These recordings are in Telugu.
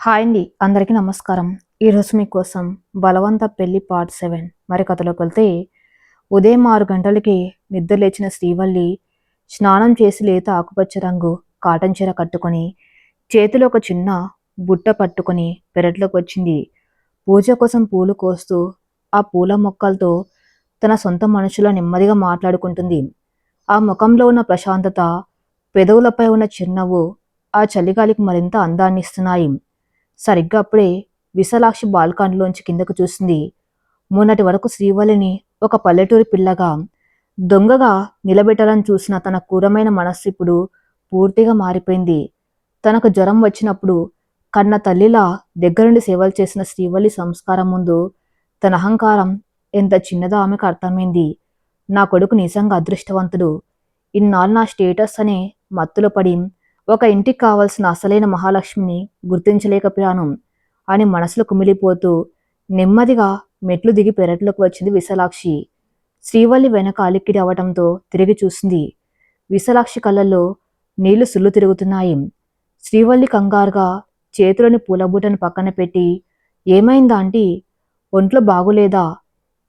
హాయ్ అండి, అందరికీ నమస్కారం. ఈరోజు మీకోసం బలవంత పెళ్లి పార్ట్ 7 మరి కథలోకి వెళ్తే, ఉదయం 6 గంటలకి నిద్ర లేచిన శ్రీవల్లి స్నానం చేసి లేత ఆకుపచ్చ రంగు కాటన్ చీర కట్టుకొని చేతిలో ఒక చిన్న బుట్ట పట్టుకొని పెరట్లోకి వచ్చింది. పూజ కోసం పూలు కోస్తూ ఆ పూల మొక్కలతో తన సొంత మనుషుల నెమ్మదిగా మాట్లాడుకుంటుంది. ఆ ముఖంలో ఉన్న ప్రశాంతత, పెదవులపై ఉన్న చిరునవ్వు ఆ చలిగాలికి మరింత అందాన్నిస్తున్నాయి. సరిగ్గా అప్పుడే విశాలాక్షి బాల్కనీలోంచి కిందకు చూసింది. మొన్నటి వరకు శ్రీవల్లిని ఒక పల్లెటూరి పిల్లగా, దొంగగా నిలబెట్టాలని చూసిన తన క్రూరమైన మనస్సు ఇప్పుడు పూర్తిగా మారిపోయింది. తనకు జ్వరం వచ్చినప్పుడు కన్న తల్లిలా దగ్గరుండి సేవలు చేసిన శ్రీవల్లి సంస్కారం ముందు తన అహంకారం ఎంత చిన్నదో ఆమెకు అర్థమైంది. నా కొడుకు నిజంగా అదృష్టవంతుడు. ఇన్నాళ్ళు నా స్టేటస్ అనే మత్తులో పడి ఒక ఇంటికి కావలసిన అసలైన మహాలక్ష్మిని గుర్తించలేకపోయాను అని మనసులో కుమిలిపోతూ నెమ్మదిగా మెట్లు దిగి పెరట్లోకి వచ్చింది విశాలాక్షి. శ్రీవల్లి వెనక అలిక్కిడి అవటంతో తిరిగి చూసింది. విశాలాక్షి కళ్ళల్లో నీళ్లు సుళ్ళు తిరుగుతున్నాయి. శ్రీవల్లి కంగారుగా చేతిలోని పూలబూటను పక్కన పెట్టి, ఏమైందా ఆంటీ? ఒంట్లో బాగులేదా?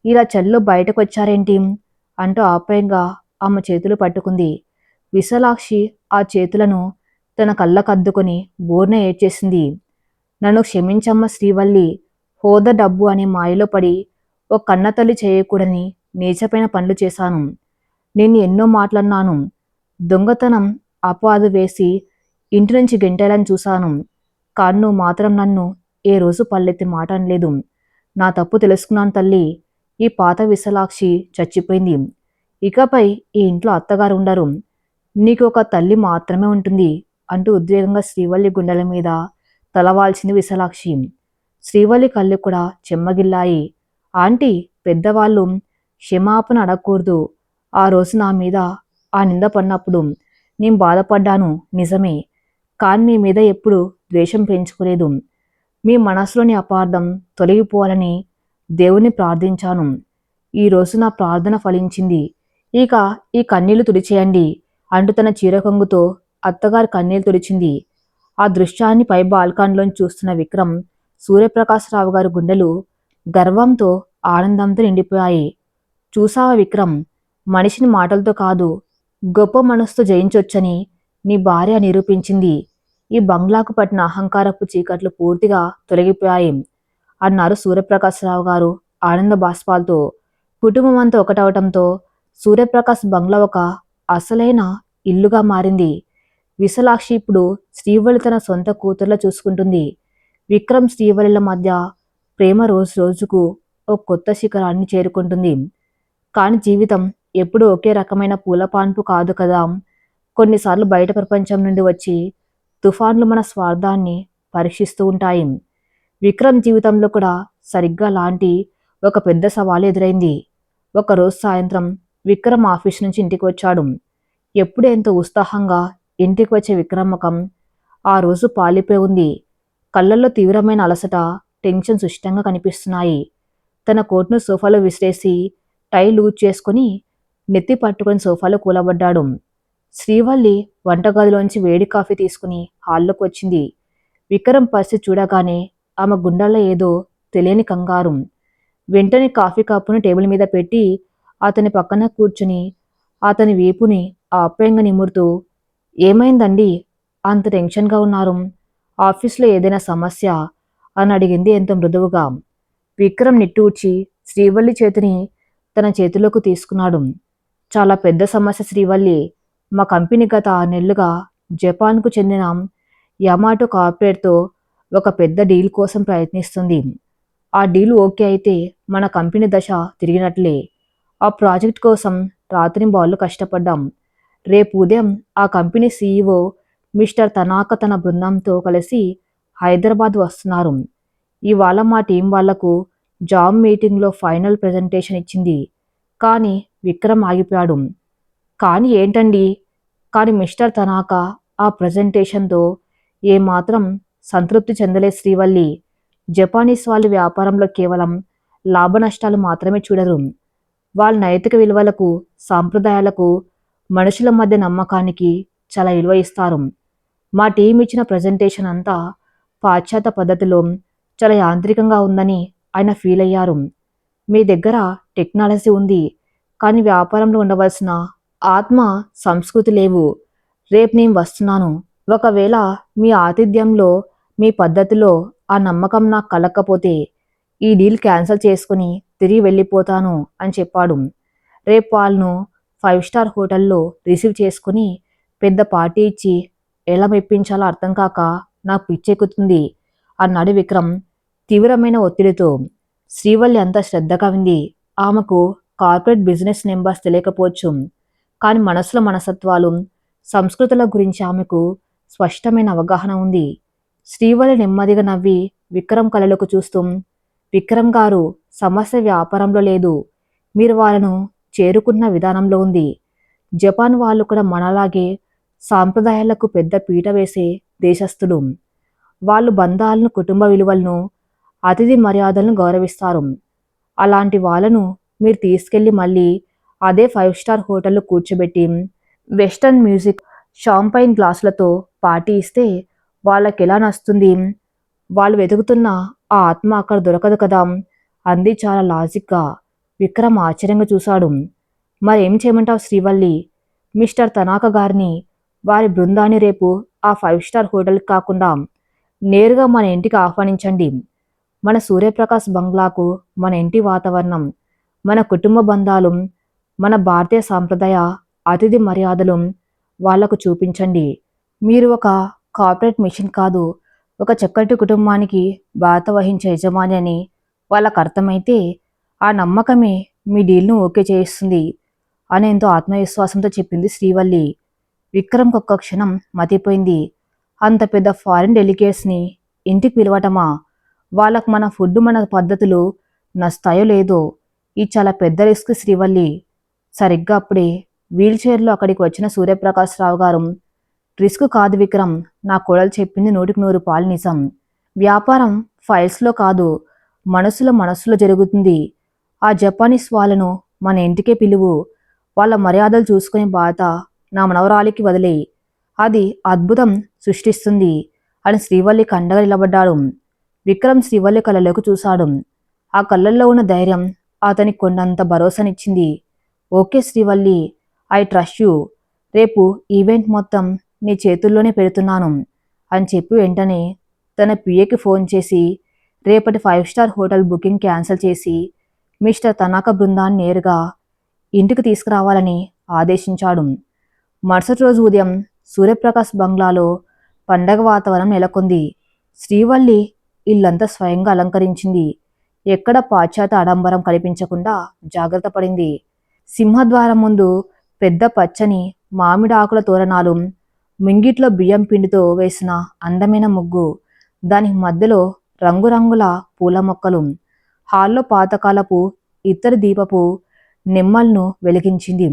ఇలా చలిలో బయటకు వచ్చారేంటి? అంటూ ఆప్యాయంగా ఆమె చేతులు పట్టుకుంది. విశాలాక్షి ఆ చేతులను తన కళ్ళకద్దుకొని బోర్న ఏడ్చేసింది. నన్ను క్షమించమ్మ శ్రీవల్లి. హోదా డబ్బు అనే మాయలో పడి ఓ కన్నతల్లి చేయకూడని నీచమైన పనులు చేశాను. నిన్ను ఎన్నో మాటలన్నాను. దొంగతనం అపవాదు వేసి ఇంటి నుంచి గెంటేయాలని చూశాను. కానీ నువ్వు మాత్రం నన్ను ఏ రోజు పల్లెత్తి మాట అనలేదు. నా తప్పు తెలుసుకున్నాను తల్లి. ఈ పాత విశాలాక్షి చచ్చిపోయింది. ఇకపై ఈ ఇంట్లో అత్తగారు ఉండరు. నీకు ఒక తల్లి మాత్రమే ఉంటుంది అంటూ ఉద్వేగంగా శ్రీవల్లి గుండెల మీద తలవాల్చింది విశాలాక్షి. శ్రీవల్లి కళ్ళు కూడా చెమ్మగిల్లాయి. ఆంటీ, పెద్దవాళ్ళు క్షమాపణ అడగకూడదు. ఆ రోజు నా మీద ఆ నింద పడినప్పుడు నేను బాధపడ్డాను నిజమే. కానీ మీ మీద ఎప్పుడు ద్వేషం పెంచుకోలేదు. మీ మనసులోని అపార్థం తొలగిపోవాలని దేవుణ్ణి ప్రార్థించాను. ఈరోజు నా ప్రార్థన ఫలించింది. ఇక ఈ కన్నీళ్లు తుడిచేయండి అంటూ తన చీర కొంగుతో అత్తగారి కన్నీళ్లు తుడిచింది. ఆ దృశ్యాన్ని పై బాల్కాన్లోంచి చూస్తున్న విక్రమ్, సూర్యప్రకాశరావు గారి గుండెలు గర్వంతో, ఆనందంతో నిండిపోయాయి. చూసావా విక్రమ్, మనిషిని మాటలతో కాదు, గొప్ప మనసుతో జయించొచ్చని నీ భార్య నిరూపించింది. ఈ బంగ్లాకు పట్టిన అహంకారపు చీకట్లు పూర్తిగా తొలగిపోయాయి అన్నారు సూర్యప్రకాశరావు గారు ఆనంద బాష్పాలతో. కుటుంబం అంతా ఒకటవటంతో సూర్యప్రకాశ్ బంగ్లా ఒక అసలైన ఇల్లుగా మారింది. విశాలాక్షి ఇప్పుడు శ్రీవల్లి తన సొంత కూతుర్లా చూసుకుంటుంది. విక్రమ్ శ్రీవల్లిల మధ్య ప్రేమ రోజు రోజుకు ఓ కొత్త శిఖరాన్ని చేరుకుంటుంది. కానీ జీవితం ఎప్పుడూ ఒకే రకమైన పూలపాన్పు కాదు కదా. కొన్నిసార్లు బయట ప్రపంచం నుండి వచ్చి తుఫాన్లు మన స్వార్థాన్ని పరీక్షిస్తూ ఉంటాయి. విక్రమ్ జీవితంలో కూడా సరిగ్గా లాంటి ఒక పెద్ద సవాలు ఎదురైంది. ఒకరోజు సాయంత్రం విక్రమ్ ఆఫీస్ నుంచి ఇంటికి వచ్చాడు. ఎప్పుడు ఎంతో ఉత్సాహంగా ఇంటికి వచ్చే విక్రమ్ ముఖం ఆ రోజు పాలిపోయి ఉంది. కళ్ళల్లో తీవ్రమైన అలసట, టెన్షన్ సుష్టంగా కనిపిస్తున్నాయి. తన కోట్ను సోఫాలో విసిరేసి టై లూజ్ చేసుకుని నెత్తి పట్టుకొని సోఫాలో కూలబడ్డాడు. శ్రీవల్లి వంటగదిలోంచి వేడి కాఫీ తీసుకుని హాల్లోకి వచ్చింది. విక్రమ్ పరిస్థితి చూడగానే ఆమె గుండెల్లో ఏదో తెలియని కంగారు. వెంటనే కాఫీ కప్పును టేబుల్ మీద పెట్టి అతని పక్కన కూర్చుని అతని వీపుని ఆప్యాయంగా నిమురుతూ, ఏమైందండి? అంత టెన్షన్గా ఉన్నారు? ఆఫీస్లో ఏదైనా సమస్య అని అడిగింది ఎంతో మృదువుగా. విక్రమ్ నిట్టూర్చి శ్రీవల్లి చేతిని తన చేతిలోకి తీసుకున్నాడు. చాలా పెద్ద సమస్య శ్రీవల్లి. మా కంపెనీ గత 6 నెలలుగా జపాన్కు చెందిన యమాటో కార్పొరేట్తో ఒక పెద్ద డీల్ కోసం ప్రయత్నిస్తుంది. ఆ డీల్ ఓకే అయితే మన కంపెనీ దశ తిరిగినట్లే. ఆ ప్రాజెక్ట్ కోసం రాత్రింబవళ్లు కష్టపడ్డాం. రేపు ఉదయం ఆ కంపెనీ సీఈఓ మిస్టర్ తనాక తన బృందంతో కలిసి హైదరాబాద్ వస్తున్నారు. ఇవాళ మా టీం వాళ్లకు జాబ్ మీటింగ్లో ఫైనల్ ప్రెజెంటేషన్ ఇచ్చింది. కానీ విక్రమ్ ఆగిపోయాడు. కానీ ఏంటండి? కానీ మిస్టర్ తనాక ఆ ప్రెజెంటేషన్తో ఏమాత్రం సంతృప్తి చెందలేదు శ్రీవల్లి. జపానీస్ వాళ్ళు వ్యాపారంలో కేవలం లాభ నష్టాలు మాత్రమే చూడరు. వాళ్ళ నైతిక విలువలకు, సాంప్రదాయాలకు, మనుషుల మధ్య నమ్మకానికి చాలా విలువ ఇస్తారు. మా టీం ఇచ్చిన ప్రజెంటేషన్ అంతా పాశ్చాత్య పద్ధతిలో చాలా యాంత్రికంగా ఉందని ఆయన ఫీల్ అయ్యారు. మీ దగ్గర టెక్నాలజీ ఉంది, కానీ వ్యాపారంలో ఉండవలసిన ఆత్మ, సంస్కృతి లేవు. రేపు నేను వస్తున్నాను. ఒకవేళ మీ ఆతిథ్యంలో, మీ పద్ధతిలో ఆ నమ్మకం నాకు కలగకపోతే ఈ డీల్ క్యాన్సిల్ చేసుకుని తిరిగి వెళ్ళిపోతాను అని చెప్పాడు. రేపు వాళ్ళను 5 స్టార్ హోటల్లో రిసీవ్ చేసుకుని పెద్ద పార్టీ ఇచ్చి ఎలా మెప్పించాలో అర్థం కాక నాకు పిచ్చెక్కుతుంది అన్నాడు విక్రమ్ తీవ్రమైన ఒత్తిడితో. శ్రీవల్లి అంత శ్రద్ధగా వింది. ఆమెకు కార్పొరేట్ బిజినెస్ నెంబర్స్ తెలియకపోవచ్చు, కానీ మనసుల మనస్తత్వాలు, సంస్కృతుల గురించి ఆమెకు స్పష్టమైన అవగాహన ఉంది. శ్రీవల్లి నెమ్మదిగా నవ్వి విక్రమ్ కళ్ళలోకి చూస్తూ, విక్రమ్ గారు, సమస్య వ్యాపారంలో లేదు, మీరు వాళ్ళను చేరుకున్న విధానంలో ఉంది. జపాన్ వాళ్ళు కూడా మనలాగే సాంప్రదాయాలకు పెద్ద పీట వేసే దేశస్థులు. వాళ్ళు బంధాలను, కుటుంబ విలువలను, అతిథి మర్యాదలను గౌరవిస్తారు. అలాంటి వాళ్ళను మీరు తీసుకెళ్ళి మళ్ళీ అదే 5 స్టార్ హోటల్లో కూర్చోబెట్టి వెస్టర్న్ మ్యూజిక్, షాంపైన్ గ్లాసులతో పార్టీ ఇస్తే వాళ్ళకెలా నస్తుంది? వాళ్ళు వెతుకుతున్న ఆ ఆత్మ అక్కడ దొరకదు కదా అంది చాలా లాజిక్గా. విక్రమ్ ఆశ్చర్యంగా చూశాడు. మరేం చేయమంటావు శ్రీవల్లి? మిస్టర్ తనాక గారిని, వారి బృందాన్ని రేపు ఆ 5 స్టార్ హోటల్కి కాకుండా నేరుగా మన ఇంటికి ఆహ్వానించండి. మన సూర్యప్రకాశ్ బంగ్లాకు మన ఇంటి వాతావరణం, మన కుటుంబ బంధాలు, మన భారతీయ సాంప్రదాయ అతిథి మర్యాదలు వాళ్లకు చూపించండి. మీరు ఒక కార్పొరేట్ మిషన్ కాదు, ఒక చక్కటి కుటుంబానికి బాధ్యత వహించే యజమాని అని వాళ్ళకు అర్థమైతే ఆ నమ్మకమే మీ డీల్ను ఓకే చేయిస్తుంది అని ఎంతో ఆత్మవిశ్వాసంతో చెప్పింది శ్రీవల్లి. విక్రమ్కి ఒక్క క్షణం మతిపోయింది. అంత పెద్ద ఫారిన్ డెలిగేట్స్ని ఇంటికి పిలవటమా? వాళ్ళకు మన ఫుడ్, మన పద్ధతులు నస్తాయో లేదో? ఇది చాలా పెద్ద రిస్క్ శ్రీవల్లి. సరిగ్గా అప్పుడే వీల్ చైర్లో అక్కడికి వచ్చిన సూర్యప్రకాశ్ రావు గారు, రిస్క్ కాదు విక్రమ్, నా కోడలు చెప్పింది 100% నిజం. వ్యాపారం ఫైల్స్లో కాదు, మనసులో జరుగుతుంది. ఆ జపానీస్ వాళ్ళను మన ఇంటికే పిలువు. వాళ్ళ మర్యాదలు చూసుకునే బాధ నా మనవరాలికి వదిలేయి. అది అద్భుతం సృష్టిస్తుంది అని శ్రీవల్లి కండగా నిలబడ్డాడు. విక్రమ్ శ్రీవల్లి కళ్ళలోకి చూశాడు. ఆ కళ్ళల్లో ఉన్న ధైర్యం అతనికి కొండంత భరోసానిచ్చింది. Okay Srivalli, I trust you. రేపు ఈవెంట్ మొత్తం నీ చేతుల్లోనే పెడుతున్నాను అని చెప్పి వెంటనే తన పిఏకి ఫోన్ చేసి రేపటి 5 స్టార్ హోటల్ బుకింగ్ క్యాన్సిల్ చేసి మిస్టర్ తనాక బృందాన్ని నేరుగా ఇంటికి తీసుకురావాలని ఆదేశించాడు. మరుసటి రోజు ఉదయం సూర్యప్రకాశ్ బంగ్లాలో పండగ వాతావరణం నెలకొంది. శ్రీవల్లి ఇల్లంతా స్వయంగా అలంకరించింది. ఎక్కడ పాశ్చాత్య ఆడంబరం కనిపించకుండా జాగ్రత్త పడింది. సింహద్వారం ముందు పెద్ద పచ్చని మామిడి ఆకుల తోరణాలు, మింగిట్లో బియ్యం పిండితో వేసిన అందమైన ముగ్గు, దానికి మధ్యలో రంగురంగుల పూల మొక్కలు, హాల్లో పాతకాలపు ఇత్తడి దీపపు నెమ్మల్ను వెలిగించింది.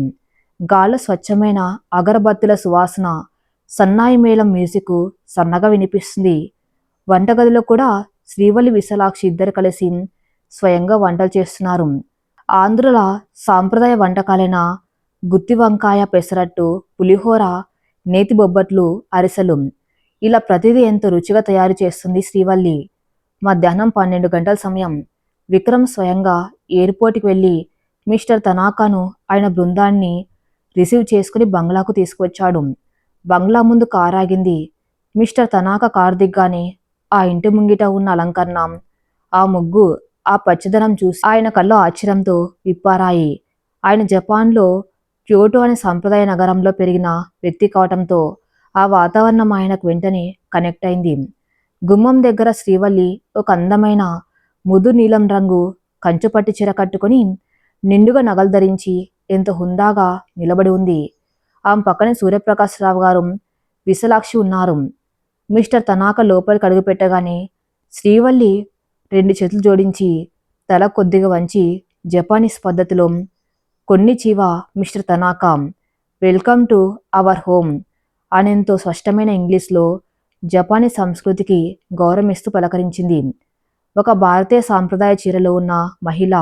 గాల్లో స్వచ్ఛమైన అగరబత్తుల సువాసన, సన్నాయి మేళం మ్యూజిక్ సన్నగా వినిపిస్తుంది. వంటగదిలో కూడా శ్రీవల్లి, విశాలాక్షి ఇద్దరు కలిసి స్వయంగా వంటలు చేస్తున్నారు. ఆంధ్రుల సాంప్రదాయ వంటకాలైన గుత్తి వంకాయ, పెసరట్టు, పులిహోర, నేతి బొబ్బట్లు, అరిసెలు, ఇలా ప్రతిదీ ఎంతో రుచిగా తయారు చేస్తుంది శ్రీవల్లి. మధ్యాహ్నం 12 గంటల సమయం. విక్రమ్ స్వయంగా ఎయిర్పోర్ట్కి వెళ్ళి మిస్టర్ తనాకాను, ఆయన బృందాన్ని రిసీవ్ చేసుకుని బంగ్లాకు తీసుకువచ్చాడు. బంగ్లా ముందు కారు ఆగింది. మిస్టర్ తనాకా కారు దిగ్గానే ఆ ఇంటి ముంగిట ఉన్న అలంకరణ, ఆ ముగ్గు, ఆ పచ్చదనం చూసి ఆయన కళ్ళు ఆశ్చర్యంతో విప్పారాయి. ఆయన జపాన్లో క్యోటో అనే సంప్రదాయ నగరంలో పెరిగిన వ్యక్తి కావటంతో ఆ వాతావరణం ఆయనకు వెంటనే కనెక్ట్ అయింది. గుమ్మం దగ్గర శ్రీవల్లి ఒక అందమైన ముదు నీలం రంగు కంచుపట్టి చీర కట్టుకుని నిండుగా నగలు ధరించి ఎంతో హుందాగా నిలబడి ఉంది. ఆమె పక్కనే సూర్యప్రకాశరావు గారు, విశాలాక్షి ఉన్నారు. మిస్టర్ తనాక లోపలికి అడుగుపెట్టగానే శ్రీవల్లి 2 చేతులు జోడించి తల కొద్దిగా వంచి జపానీస్ పద్ధతిలో, కొన్నిచివా Mister Tanaka, welcome to our home అనేంతో స్పష్టమైన ఇంగ్లీష్లో జపానీస్ సంస్కృతికి గౌరవమిస్తూ పలకరించింది. ఒక భారతీయ సాంప్రదాయ చీరలో ఉన్న మహిళ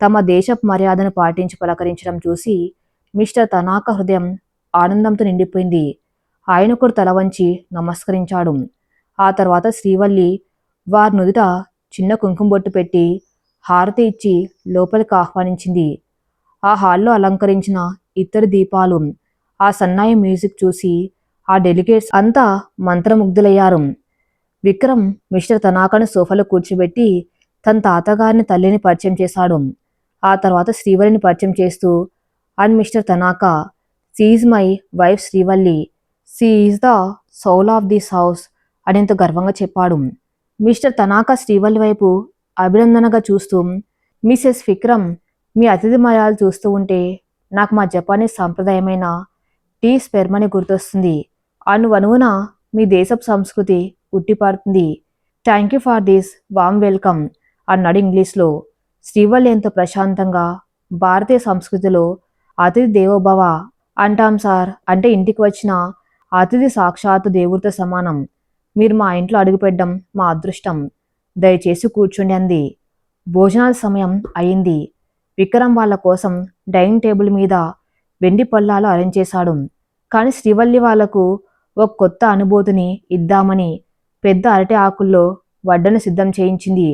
తమ దేశపు మర్యాదను పాటించి పలకరించడం చూసి మిస్టర్ తనాకా హృదయం ఆనందంతో నిండిపోయింది. ఆయన కూడా తల వంచి నమస్కరించాడు. ఆ తర్వాత శ్రీవల్లి వారి నుదుట చిన్న కుంకుమ బొట్టు పెట్టి హారతి ఇచ్చి లోపలికి ఆహ్వానించింది. ఆ హాల్లో అలంకరించిన ఇత్తడి దీపాలు, ఆ సన్నాయి మ్యూజిక్ చూసి ఆ డెలిగేట్స్ అంతా మంత్రముగ్ధులయ్యారు. విక్రమ్ మిస్టర్ తనాకాను సోఫాలో కూర్చోబెట్టి తన తాతగారిని తల్లిని పరిచయం చేశాడు. ఆ తర్వాత శ్రీవల్లిని పరిచయం చేస్తూ, and mister Tanaka, she is my wife Srivalli, she is the Saul of this house అని ఎంతో గర్వంగా చెప్పాడు. మిస్టర్ తనాకా శ్రీవల్లి వైపు అభినందనగా చూస్తూ, మిసెస్ విక్రమ్, మీ అతిథి మర్యాదలు చూస్తూ ఉంటే నాకు మా జపానీస్ సాంప్రదాయమైన టీ స్పెర్మని గుర్తొస్తుంది. అణువణువున మీ దేశపు సంస్కృతి ఉట్టిపడుతుంది. Thank you for this warm welcome అన్నాడు ఇంగ్లీష్లో. శ్రీవల్లి ఎంతో ప్రశాంతంగా, భారతీయ సంస్కృతిలో అతిథి దేవోభవ అంటాం సార్, అంటే ఇంటికి వచ్చిన అతిథి సాక్షాత్తు దేవుడితో సమానం. మీరు మా ఇంట్లో అడుగుపెట్టడం మా అదృష్టం. దయచేసి కూర్చోండి అంది. భోజనాల సమయం అయింది. విక్రమ్ వాళ్ళ కోసం డైనింగ్ టేబుల్ మీద వెండి పళ్ళాలు అరేంజ్ చేశాడు. కానీ శ్రీవల్లి వాళ్లకు ఒక కొత్త అనుభూతిని ఇద్దామని పెద్ద అరటి ఆకుల్లో వడ్డను సిద్ధం చేయించింది.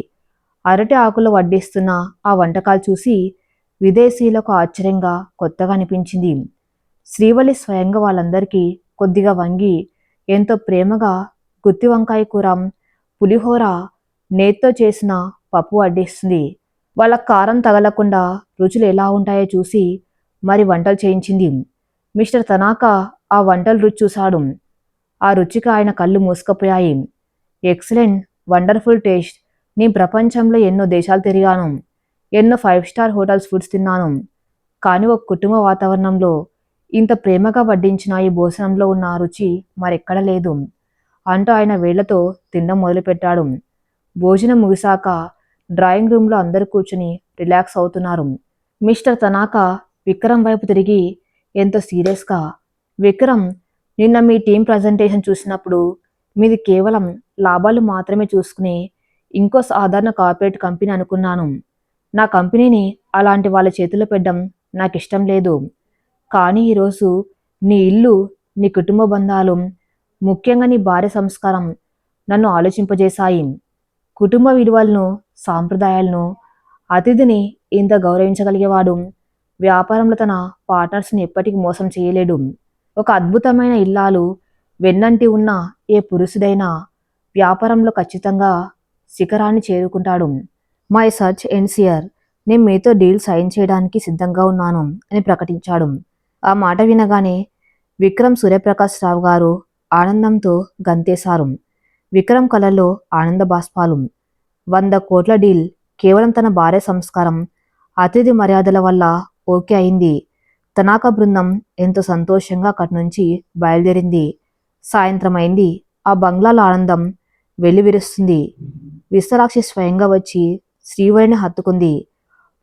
అరటి ఆకుల్లో వడ్డిస్తున్న ఆ వంటకాలు చూసి విదేశీయులకు ఆశ్చర్యంగా కొత్తగా అనిపించింది. శ్రీవల్లి స్వయంగా వాళ్ళందరికీ కొద్దిగా వంగి ఎంతో ప్రేమగా గుత్తి వంకాయ కూర, పులిహోర, నేతితో చేసిన పప్పు వడ్డిస్తుంది. వాళ్ళ కారం తగలకుండా రుచులు ఎలా ఉంటాయో చూసి మరి వంటలు చేయించింది. మిస్టర్ తనాకా ఆ వంటలు రుచి చూశాడు. ఆ రుచికి ఆయన కళ్ళు మూసుకుపోయాయి. Excellent, wonderful taste. నేను ప్రపంచంలో ఎన్నో దేశాలు తిరిగాను, ఎన్నో 5 స్టార్ హోటల్స్ ఫుడ్స్ తిన్నాను, కానీ ఒక కుటుంబ వాతావరణంలో ఇంత ప్రేమగా వడ్డించిన ఈ భోజనంలో ఉన్న రుచి మరెక్కడ లేదు అంటూ ఆయన వేళ్లతో తినడం మొదలుపెట్టాడు. భోజనం ముగిశాక డ్రాయింగ్ రూమ్లో అందరూ కూర్చుని రిలాక్స్ అవుతున్నారు. మిస్టర్ తనాకా విక్రమ్ వైపు తిరిగి ఎంతో సీరియస్గా, విక్రమ్, నిన్న మీ టీం ప్రజెంటేషన్ చూసినప్పుడు మీది కేవలం లాభాలు మాత్రమే చూసుకుని ఇంకో సాధారణ కార్పొరేట్ కంపెనీ అనుకున్నాను. నా కంపెనీని అలాంటి వాళ్ళ చేతిలో పెట్టడం నాకు ఇష్టం లేదు. కానీ ఈరోజు నీ ఇల్లు, నీ కుటుంబ బంధాలు, ముఖ్యంగా నీ భార్య సంస్కారం నన్ను ఆలోచింపజేశాయి. కుటుంబ విలువలను, సాంప్రదాయాలను, అతిథిని ఇంత గౌరవించగలిగేవాడు వ్యాపారంలో తన పార్ట్నర్స్ని ఎప్పటికీ మోసం చేయలేడు. ఒక అద్భుతమైన ఇల్లాలు వెన్నంటి ఉన్న ఏ పురుషుడైనా వ్యాపారంలో ఖచ్చితంగా శిఖరాన్ని చేరుకుంటాడు. My search ends here. నేను మీతో డీల్ సైన్ చేయడానికి సిద్ధంగా ఉన్నాను అని ప్రకటించాడు. ఆ మాట వినగానే విక్రమ్ సూర్యప్రకాశ్ రావు గారు ఆనందంతో గంతేశారు. విక్రమ్ కళ్ళల్లో ఆనంద బాష్పాలు. 100 కోట్ల డీల్ కేవలం తన భార్య సంస్కారం, అతిథి మర్యాదల వల్ల ఓకే అయింది. తనాకా బృందం ఎంతో సంతోషంగా అక్కడి నుంచి బయలుదేరింది. సాయంత్రం అయింది. ఆ బంగ్లాలో ఆనందం వెల్లివిరుస్తుంది. విశాలాక్షి స్వయంగా వచ్చి శ్రీవల్లిని హత్తుకుంది.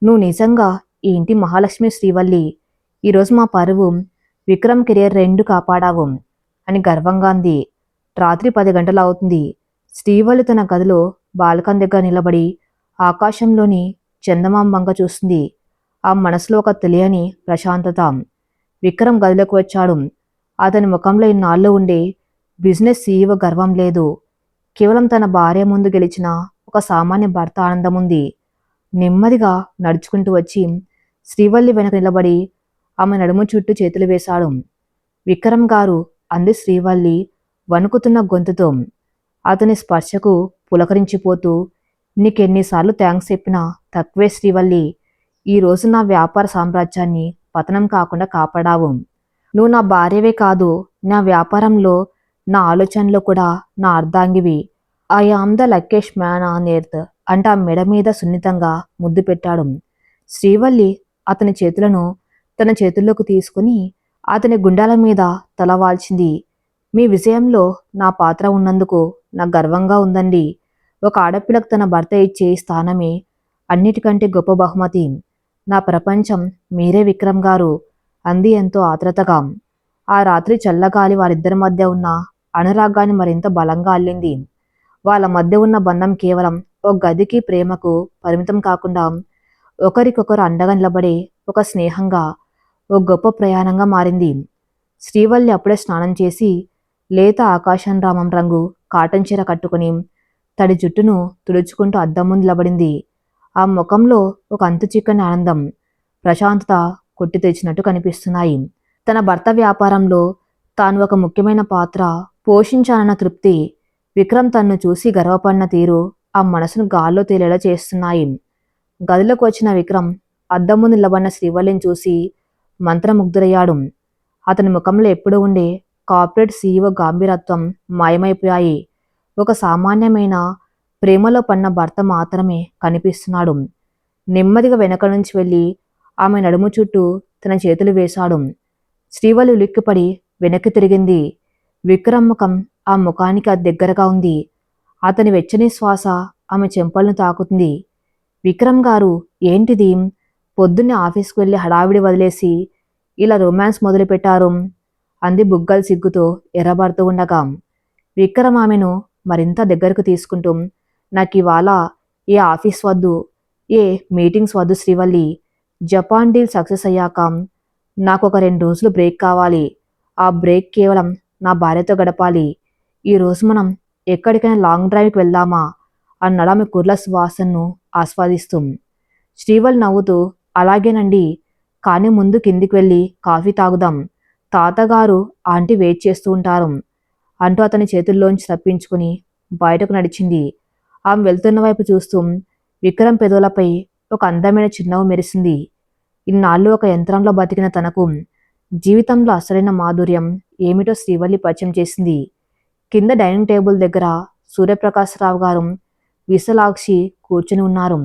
నువ్వు నిజంగా ఈ ఇంటి మహాలక్ష్మి శ్రీవల్లి. ఈరోజు మా పరువు, విక్రమ్ కెరియర్ 2 కాపాడావు అని గర్వంగా అంది. రాత్రి 10 గంటలు అవుతుంది. శ్రీవల్లి తన గదిలో బాల్కన్ దగ్గర నిలబడి ఆకాశంలోని చందమామ వంక చూస్తుంది. ఆ మనసులో ఒక తెలియని ప్రశాంతత. విక్రమ్ గదిలోకి వచ్చాడు. అతని ముఖంలో ఇన్నాళ్ళు ఉండే బిజినెస్ సీఈఓ గర్వం లేదు. కేవలం తన భార్య ముందు గెలిచిన ఒక సామాన్య భర్త ఆనందం ఉంది. నెమ్మదిగా నడుచుకుంటూ వచ్చి శ్రీవల్లి వెనక నిలబడి ఆమె నడుము చుట్టూ చేతులు వేశాడు. విక్రమ్ గారు అంది శ్రీవల్లి వణుకుతున్న గొంతుతో. అతని స్పర్శకు పులకరించిపోతూ, నీకెన్నిసార్లు థ్యాంక్స్ చెప్పినా తక్కువే శ్రీవల్లి. ఈరోజు నా వ్యాపార సామ్రాజ్యాన్ని పతనం కాకుండా కాపాడావు. నువ్వు నా భార్యవే కాదు, నా వ్యాపారంలో, నా ఆలోచనలో కూడా నా అర్ధాంగివి. I am the luckiest man on earth అంట ఆ మెడ మీద సున్నితంగా ముద్దు పెట్టాడు. శ్రీవల్లి అతని చేతులను తన చేతుల్లోకి తీసుకుని అతని గుండాల మీద తలవాల్చింది. మీ విజయంలో నా పాత్ర ఉన్నందుకు నాకు గర్వంగా ఉందండి. ఒక ఆడపిల్లకు తన భర్త ఇచ్చే స్థానమే అన్నిటికంటే గొప్ప బహుమతి. నా ప్రపంచం మీరే విక్రమ్ గారు అంది ఎంతో ఆత్రతగా. ఆ రాత్రి చల్లగాలి వారిద్దరి మధ్య ఉన్న అనురాగాన్ని మరింత బలంగా అల్లింది. వాళ్ళ మధ్య ఉన్న బంధం కేవలం ఒక గదికి ప్రేమకు పరిమితం కాకుండా ఒకరికొకరు అండగా నిలబడే ఒక స్నేహంగా, ఒక గొప్ప ప్రయాణంగా మారింది. శ్రీవల్లి అప్పుడే స్నానం చేసి లేత ఆకాశం రామం రంగు కాటన్ చీర కట్టుకుని తడి జుట్టును తుడుచుకుంటూ అద్దం ముందు నిలబడింది. ఆ ముఖంలో ఒక అంతు చిక్కని ఆనందం, ప్రశాంతత కొట్టి తెచ్చినట్టు కనిపిస్తున్నాయి. తన భర్త వ్యాపారంలో తాను ఒక ముఖ్యమైన పాత్ర పోషించానన్న తృప్తి, విక్రమ్ తన్ను చూసి గర్వపడిన తీరు ఆ మనసును గాల్లో తేలేలా చేస్తున్నాయి. గదిలోకి వచ్చిన విక్రమ్ అద్దం ముందు నిలబడిన శ్రీవల్లిని చూసి మంత్రముగ్ధుడయ్యాడు. అతని ముఖంలో ఎప్పుడూ ఉండే కార్పొరేట్ సీఈఓ గాంభీరత్వం మాయమైపోయాయి. ఒక సామాన్యమైన ప్రేమలో పడిన భర్త మాత్రమే కనిపిస్తున్నాడు. నెమ్మదిగా వెనక నుంచి వెళ్ళి ఆమె నడుము చుట్టూ తన చేతులు వేశాడు. శ్రీవల్లి ఉలిక్కిపడి వెనక్కి తిరిగింది. విక్రమ్ ముఖం ఆ ముఖానికి అది దగ్గరగా ఉంది. అతని వెచ్చని శ్వాస ఆమె చెంపలను తాకుతుంది. విక్రమ్ గారు, ఏంటిది? పొద్దున్నే ఆఫీస్కి వెళ్ళి హడావిడి వదిలేసి ఇలా రొమాన్స్ మొదలుపెట్టారు అంది బుగ్గలు సిగ్గుతో ఎర్రబడుతూ ఉండగా. విక్రమ్ ఆమెను మరింత దగ్గరకు తీసుకుంటూ, నాకివాళ ఏ ఆఫీస్ వద్దు, ఏ మీటింగ్స్ వద్దు శ్రీవల్లి. జపాన్ డీల్ సక్సెస్ అయ్యాక నాకు ఒక 2 రోజులు బ్రేక్ కావాలి. ఆ బ్రేక్ కేవలం నా భార్యతో గడపాలి. ఈరోజు మనం ఎక్కడికైనా లాంగ్ డ్రైవ్కి వెళ్దామా అన్నాడు ఆమె కుర్ల సువాసనను ఆస్వాదిస్తూ. శ్రీవల్లి నవ్వుతూ, అలాగేనండి, కానీ ముందు కిందికి వెళ్ళి కాఫీ తాగుదాం. తాతగారు ఆంటీ వెయిట్ చేస్తూ ఉంటారు అంటూ అతని చేతుల్లోంచి తప్పించుకుని బయటకు నడిచింది. ఆమె వెళ్తున్న వైపు చూస్తూ విక్రమ్ పెదవులపై ఒక అందమైన చిరునవ్వు మెరిసింది. ఇన్నాళ్ళు ఒక యంత్రంలో బతికిన తనకు జీవితంలో అసలైన మాధుర్యం ఏమిటో శ్రీవల్లి పరిచయం చేసింది. కింద డైనింగ్ టేబుల్ దగ్గర సూర్యప్రకాశ్రావు గారు, విశాలాక్షి కూర్చుని ఉన్నారు.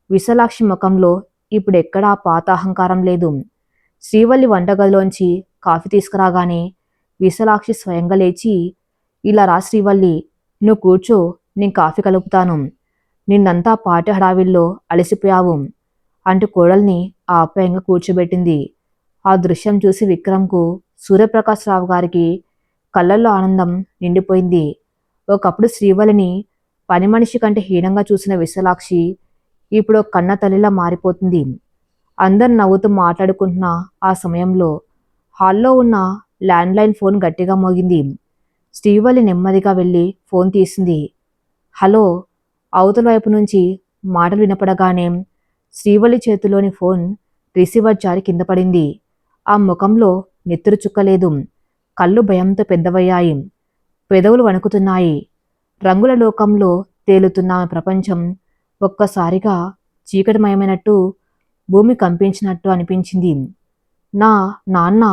విశాలాక్షి ముఖంలో ఇప్పుడెక్కడా పాత అహంకారం లేదు. శ్రీవల్లి వంటగదిలోంచి కాఫీ తీసుకురాగానే విశాలాక్షి స్వయంగా లేచి, ఇలా రా శ్రీవల్లి, నువ్వు కూర్చో, నేను కాఫీ కలుపుతాను. నిన్నంతా పాటి హడావిల్లో అలసిపోయావు అంటూ కోడల్ని ఆప్యాయంగా కూర్చోబెట్టింది. ఆ దృశ్యం చూసి విక్రమ్కు, సూర్యప్రకాశ్రావు గారికి కళ్ళల్లో ఆనందం నిండిపోయింది. ఒకప్పుడు శ్రీవల్లిని పని మనిషి కంటే హీనంగా చూసిన విశాలాక్షి ఇప్పుడు కన్న తల్లిలా మారిపోతుంది. అందరు నవ్వుతూ మాట్లాడుకుంటున్న ఆ సమయంలో హాల్లో ఉన్న ల్యాండ్లైన్ ఫోన్ గట్టిగా మోగింది. శ్రీవల్లి నెమ్మదిగా వెళ్ళి ఫోన్ తీసింది. హలో. అవతల వైపు నుంచి మాటలు వినపడగానే శ్రీవల్లి చేతిలోని ఫోన్ రిసీవర్ జారి కింద పడింది. ఆ ముఖంలో నెత్తురు చుక్కలేదు. కళ్ళు భయంతో పెద్దవయ్యాయి. పెదవులు వణుకుతున్నాయి. రంగుల లోకంలో తేలుతున్న ఆమె ప్రపంచం ఒక్కసారిగా చీకటిమయమైనట్టు, భూమి కంపించినట్టు అనిపించింది. నా నాన్న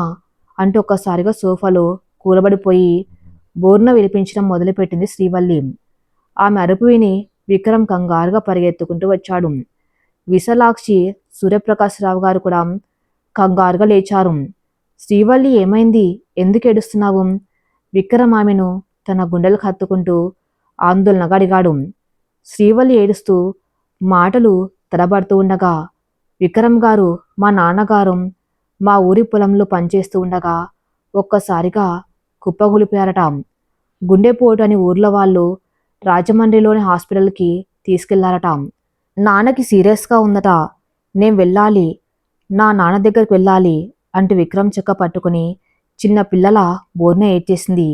అంటూ ఒక్కసారిగా సోఫాలో కూలబడిపోయి బోర్న వినిపించడం మొదలుపెట్టింది శ్రీవల్లి. ఆమె అరుపు విని విక్రమ్ కంగారుగా పరిగెత్తుకుంటూ వచ్చాడు. విశాలాక్షి, సూర్యప్రకాశ్రావు గారు కూడా కంగారుగా లేచారు. శ్రీవల్లి, ఏమైంది? ఎందుకు ఏడుస్తున్నావు? విక్రమ్ ఆమెను తన గుండెలకు హత్తుకుంటూ ఆందోళనగా అడిగాడు. శ్రీవల్లి ఏడుస్తూ మాటలు తడబడుతూ ఉండగా, విక్రమ్ గారు, మా నాన్నగారు మా ఊరి పొలంలో పనిచేస్తూ ఉండగా ఒక్కసారిగా కుప్పగూలిపోయారట. గుండెపోటు అని ఊర్లో వాళ్ళు రాజమండ్రిలోని హాస్పిటల్కి తీసుకెళ్లారట. నాన్నకి సీరియస్గా ఉందట. నేను వెళ్ళాలి, నా నాన్న దగ్గరికి వెళ్ళాలి అంటూ విక్రమ్ చెక్క పట్టుకుని చిన్న పిల్లల బోర్న ఏడ్చేసింది.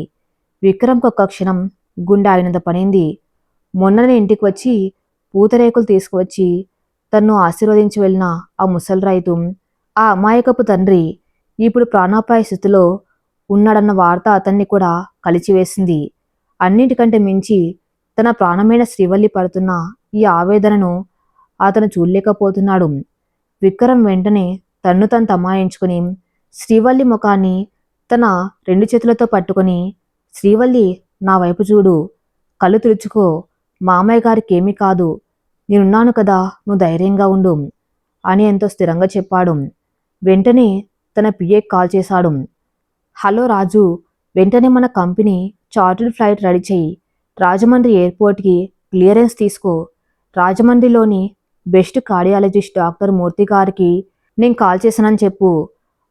విక్రమ్కి ఒక్క క్షణం గుండె ఆగినంత పడింది. మొన్ననే ఇంటికి వచ్చి పూతరేకులు తీసుకువచ్చి తన్ను ఆశీర్వదించి వెళ్ళిన ఆ ముసలి రైతు, ఆ అమాయకపు తండ్రి ఇప్పుడు ప్రాణాపాయ స్థితిలో ఉన్నాడన్న వార్త అతన్ని కూడా కలిచివేసింది. అన్నిటికంటే మించి తన ప్రాణమైన శ్రీవల్లి పడుతున్న ఈ ఆవేదనను అతను చూడలేకపోతున్నాడు. విక్రమ్ వెంటనే తన్ను తను తమాయించుకుని శ్రీవల్లి ముఖాన్ని తన 2 చేతులతో పట్టుకొని, శ్రీవల్లి, నా వైపు చూడు, కళ్ళు తుడుచుకో, మామయ్య గారికి ఏమీ కాదు, నేనున్నాను కదా, నువ్వు ధైర్యంగా ఉండు అని ఎంతో స్థిరంగా చెప్పాడు. వెంటనే తన పిఏకి కాల్ చేశాడు. హలో రాజు, వెంటనే మన కంపెనీ చార్టర్డ్ ఫ్లైట్ రెడీ చెయ్యి. రాజమండ్రి ఎయిర్పోర్ట్కి క్లియరెన్స్ తీసుకో. రాజమండ్రిలోని బెస్ట్ కార్డియాలజిస్ట్ డాక్టర్ మూర్తి గారికి నేను కాల్ చేశానని చెప్పు.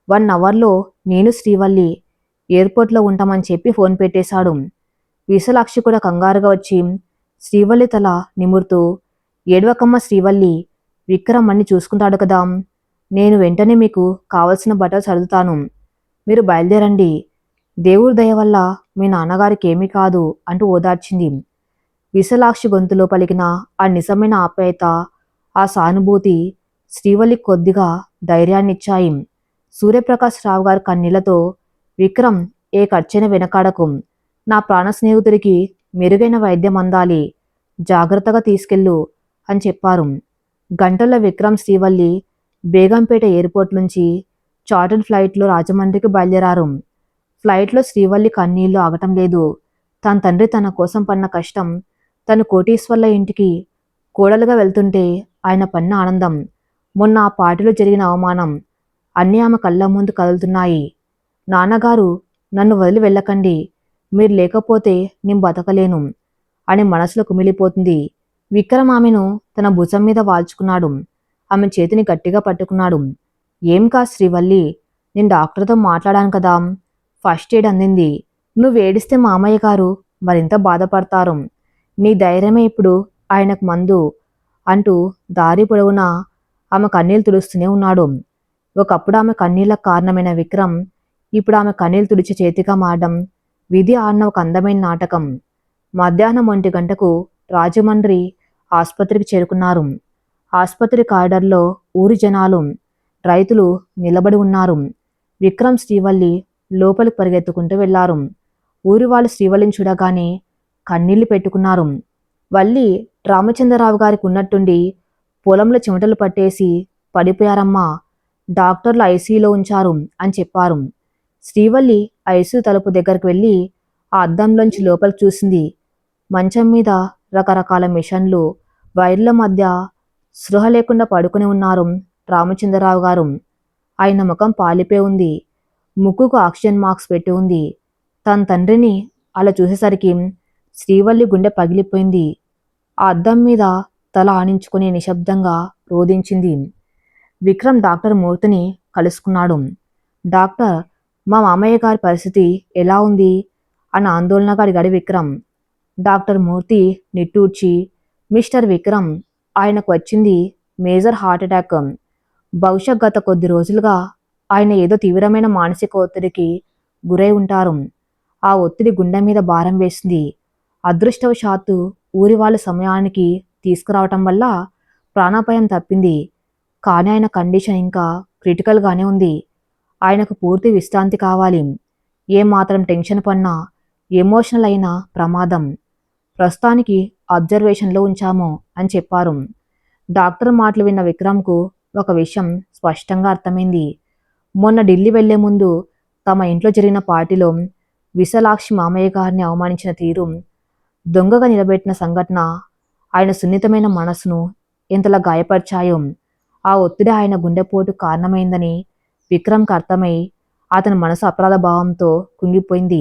1 అవర్లో నేను శ్రీవల్లి ఎయిర్పోర్ట్లో ఉంటామని చెప్పి ఫోన్ పెట్టేశాడు. విశాలాక్షి కూడా కంగారుగా వచ్చి శ్రీవల్లి తల నిమురుతూ, ఏడవకమ్మ శ్రీవల్లి, విక్రమ్ అన్ని చూసుకుంటాడు కదా, నేను వెంటనే మీకు కావలసిన బట్టలు సర్దుతాను, మీరు బయలుదేరండి. దేవుడి దయ వల్ల మీ నాన్నగారికి ఏమీ కాదు అంటూ ఓదార్చింది. విశాలాక్షి గొంతులో పలికిన ఆ నిజమైన ఆప్యాయత, ఆ సానుభూతి శ్రీవల్లికి కొద్దిగా ధైర్యాన్నిచ్చాయి. సూర్యప్రకాశ్ రావు గారి కన్నీళ్లతో, విక్రమ్, ఏ ఖర్చైనా వెనకాడకు. నా ప్రాణ స్నేహితుడికి మెరుగైన వైద్యం అందాలి. జాగ్రత్తగా తీసుకెళ్ళు అని చెప్పారు. గంటల్లో విక్రమ్, శ్రీవల్లి బేగంపేట ఎయిర్పోర్ట్ నుంచి చార్టర్డ్ ఫ్లైట్లో రాజమండ్రికి బయలుదేరారు. ఫ్లైట్లో శ్రీవల్లి కన్నీళ్లు ఆగటం లేదు. తన తండ్రి తన కోసం పడిన కష్టం, తను కోటీశ్వర్ల ఇంటికి కోడలుగా వెళ్తుంటే ఆయన పడిన ఆనందం, మొన్న ఆ పార్టీలో జరిగిన అవమానం అన్నీ ఆమె కళ్ళ ముందు కదులుతున్నాయి. నాన్నగారు, నన్ను వదిలి వెళ్ళకండి. మీరు లేకపోతే నేను బతకలేను అని మనసులో కుమిలిపోతుంది. విక్రమ్ ఆమెను తన భుజం మీద వాల్చుకున్నాడు. ఆమె చేతిని గట్టిగా పట్టుకున్నాడు. ఏం కాదు శ్రీవల్లి, నేను డాక్టర్తో మాట్లాడాను కదా, ఫస్ట్ ఎయిడ్ అందింది. నువ్వు ఏడిస్తే మామయ్య గారు మరింత బాధపడతారు. నీ ధైర్యమే ఇప్పుడు ఆయనకు మందు అంటూ దారి పొడవునా ఆమె కన్నీళ్లు తుడుస్తూనే ఉన్నాడు. ఒకప్పుడు ఆమె కన్నీళ్లకు కారణమైన విక్రమ్ ఇప్పుడు ఆమె కన్నీళ్లు తుడిచే చేతిగా మారడం విధి ఆడిన ఒక అందమైన నాటకం. మధ్యాహ్నం 1 గంటకు రాజమండ్రి ఆసుపత్రికి చేరుకున్నారు. ఆసుపత్రి కారిడార్లో ఊరి జనాలు, రైతులు నిలబడి ఉన్నారు. విక్రమ్, శ్రీవల్లి లోపలికి పరిగెత్తుకుంటూ వెళ్లారు. ఊరి వాళ్ళు శ్రీవల్లిని చూడగానే కన్నీళ్లు పెట్టుకున్నారు. వల్లి, రామచంద్రరావు గారికి ఉన్నట్టుండి పొలంలో చెమటలు పట్టేసి పడిపోయారమ్మా, డాక్టర్లు ఐసీయూలో ఉంచారు అని చెప్పారు. శ్రీవల్లి ఐసీయూ తలుపు దగ్గరికి వెళ్ళి ఆ అద్దంలోంచి లోపలికి చూసింది. మంచం మీద రకరకాల మిషన్లు, వైర్ల మధ్య స్పృహ లేకుండా పడుకుని ఉన్నారు రామచంద్రరావు గారు. ఆయన ముఖం పాలిపోయి ఉంది. ముక్కుకు ఆక్సిజన్ మాస్క్ పెట్టి ఉంది. తన తండ్రిని అలా చూసేసరికి శ్రీవల్లి గుండె పగిలిపోయింది. ఆ అద్దం మీద తల ఆనించుకుని నిశ్శబ్దంగా రోదించింది. విక్రమ్ డాక్టర్ మూర్తిని కలుసుకున్నాడు. డాక్టర్, మా మామయ్య గారి పరిస్థితి ఎలా ఉంది అని ఆందోళనగా అడిగాడు విక్రమ్. డాక్టర్ మూర్తి నిట్టూర్చి, మిస్టర్ విక్రమ్, ఆయనకు వచ్చింది మేజర్ హార్ట్ అటాక్. బహుశా గత కొద్ది రోజులుగా ఆయన ఏదో తీవ్రమైన మానసిక ఒత్తిడికి గురై ఉంటారు. ఆ ఒత్తిడి గుండె మీద భారం వేసింది. అదృష్టవశాత్తు ఊరి వాళ్ళ సమయానికి తీసుకురావటం వల్ల ప్రాణాపాయం తప్పింది. కానీ ఆయన కండిషన్ ఇంకా క్రిటికల్గానే ఉంది. ఆయనకు పూర్తి విశ్రాంతి కావాలి. ఏమాత్రం టెన్షన్ పడినా, ఎమోషనల్ అయిన ప్రమాదం. ప్రస్తుతానికి అబ్జర్వేషన్లో ఉంచాము అని చెప్పారు. డాక్టర్ మాటలు విన్న విక్రమ్కు ఒక విషయం స్పష్టంగా అర్థమైంది. మొన్న ఢిల్లీ వెళ్లే ముందు తమ ఇంట్లో జరిగిన పార్టీలో విశాలాక్షి మామయ్య గారిని అవమానించిన తీరు, దొంగగా నిలబెట్టిన సంఘటన ఆయన సున్నితమైన మనసును ఎంతలా గాయపరిచాయో, ఆ ఒత్తిడి ఆయన గుండెపోటు కారణమైందని విక్రమ్కి అర్థమై అతని మనసు అపరాధ భావంతో కుంగిపోయింది.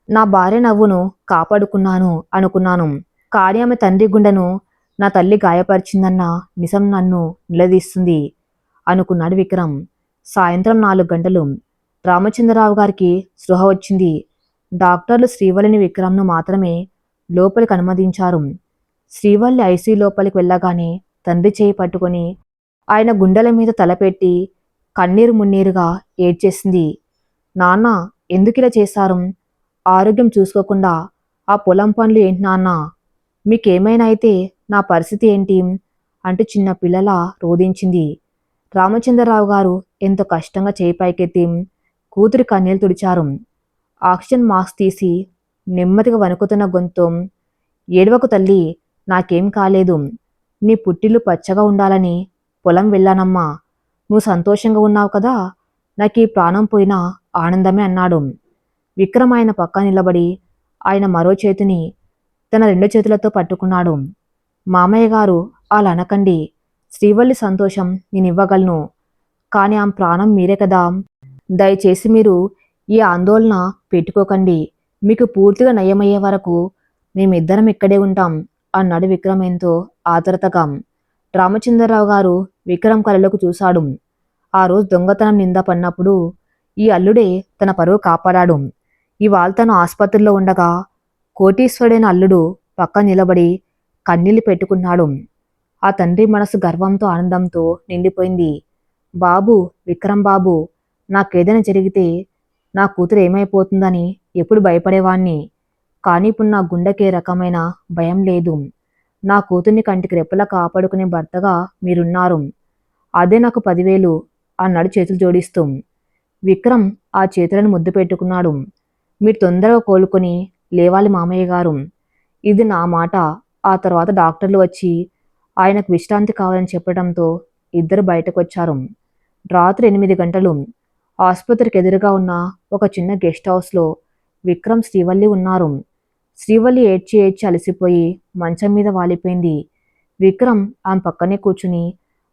నా భార్య నవ్వును కాపాడుకున్నాను అనుకున్నాను, కానీ ఆమె తండ్రి గుండెను నా తల్లి గాయపరిచిందన్న నిజం నన్ను నిలదీస్తుంది అనుకున్నాడు విక్రమ్. సాయంత్రం 4 గంటలు. రామచంద్రరావు గారికి స్పృహ వచ్చింది. డాక్టర్లు శ్రీవల్లిని, విక్రమ్ను మాత్రమే లోపలికి అనుమతించారు. శ్రీవల్లి ఐసీ లోపలికి వెళ్ళగానే తండ్రి చేయి పట్టుకొని ఆయన గుండెల మీద తలపెట్టి కన్నీరు మున్నీరుగా ఏడ్చేసింది. నాన్న, ఎందుకిలా చేశారు? ఆరోగ్యం చూసుకోకుండా ఆ పొలం పనులు ఏంటి నాన్న? మీకేమైనా అయితే నా పరిస్థితి ఏంటి అంటూ చిన్న పిల్లలా రోదించింది. రామచంద్రరావు గారు ఎంతో కష్టంగా చేయి పైకెత్తి కూతురి కన్నీళ్లు తుడిచారు. ఆక్సిజన్ మాస్క్ తీసి నెమ్మదిగా వణుకుతున్న గొంతు, ఏడవకు తల్లి, నాకేం కాలేదు. నీ పుట్టిల్లు పచ్చగా ఉండాలని పొలం వెళ్ళానమ్మా. నువ్వు సంతోషంగా ఉన్నావు కదా, నాకు ఈ ప్రాణం పోయినా ఆనందమే అన్నాడు. విక్రమ్ ఆయన పక్క నిలబడి ఆయన మరో చేతిని తన 2 చేతులతో పట్టుకున్నాడు. మామయ్య గారు, అలా అనకండి. శ్రీవల్లి సంతోషం నేనివ్వగలను, కానీ ఆమె ప్రాణం మీరే కదా. దయచేసి మీరు ఈ ఆందోళన పెట్టుకోకండి. మీకు పూర్తిగా నయమయ్యే వరకు మేమిద్దరం ఇక్కడే ఉంటాం అన్నాడు విక్రమ్ ఎంతో ఆతృతగా. రామచంద్రరావు గారు విక్రమ్ కళ్ళలోకి చూశాడు. ఆ రోజు దొంగతనం నింద పడినప్పుడు ఈ అల్లుడే తన పరువు కాపాడాడు. ఇవాళ తను ఆసుపత్రిలో ఉండగా కోటీశ్వరుడైన అల్లుడు పక్క నిలబడి కన్నీళ్లు పెట్టుకున్నాడు. ఆ తండ్రి మనసు గర్వంతో, ఆనందంతో నిండిపోయింది. బాబు, విక్రమ్ బాబు, నాకేదైనా జరిగితే నా కూతురు ఏమైపోతుందని ఎప్పుడు భయపడేవాణ్ణి. కానీ ఇప్పుడు నా గుండెకే రకమైన భయం లేదు. నా కూతుర్ని కంటికి రెప్పలా కాపాడుకునే భర్తగా మీరున్నారు. అదే నాకు 10,000 అన్నాడు చేతులు జోడిస్తూ. విక్రమ్ ఆ చేతులను ముద్దు పెట్టుకున్నాడు. మీరు తొందరగా కోలుకొని లేవాలి మామయ్య గారు. ఇది నా మాట. ఆ తర్వాత డాక్టర్లు వచ్చి ఆయనకు విశ్రాంతి కావాలని చెప్పడంతో ఇద్దరు బయటకొచ్చారు. రాత్రి 8 గంటలు. ఆసుపత్రికి ఎదురుగా ఉన్న ఒక చిన్న గెస్ట్ హౌస్లో విక్రమ్, శ్రీవల్లి ఉన్నారు. శ్రీవల్లి ఏడ్చి ఏడ్చి అలసిపోయి మంచం మీద వాలిపోయింది. విక్రమ్ ఆమె పక్కనే కూర్చుని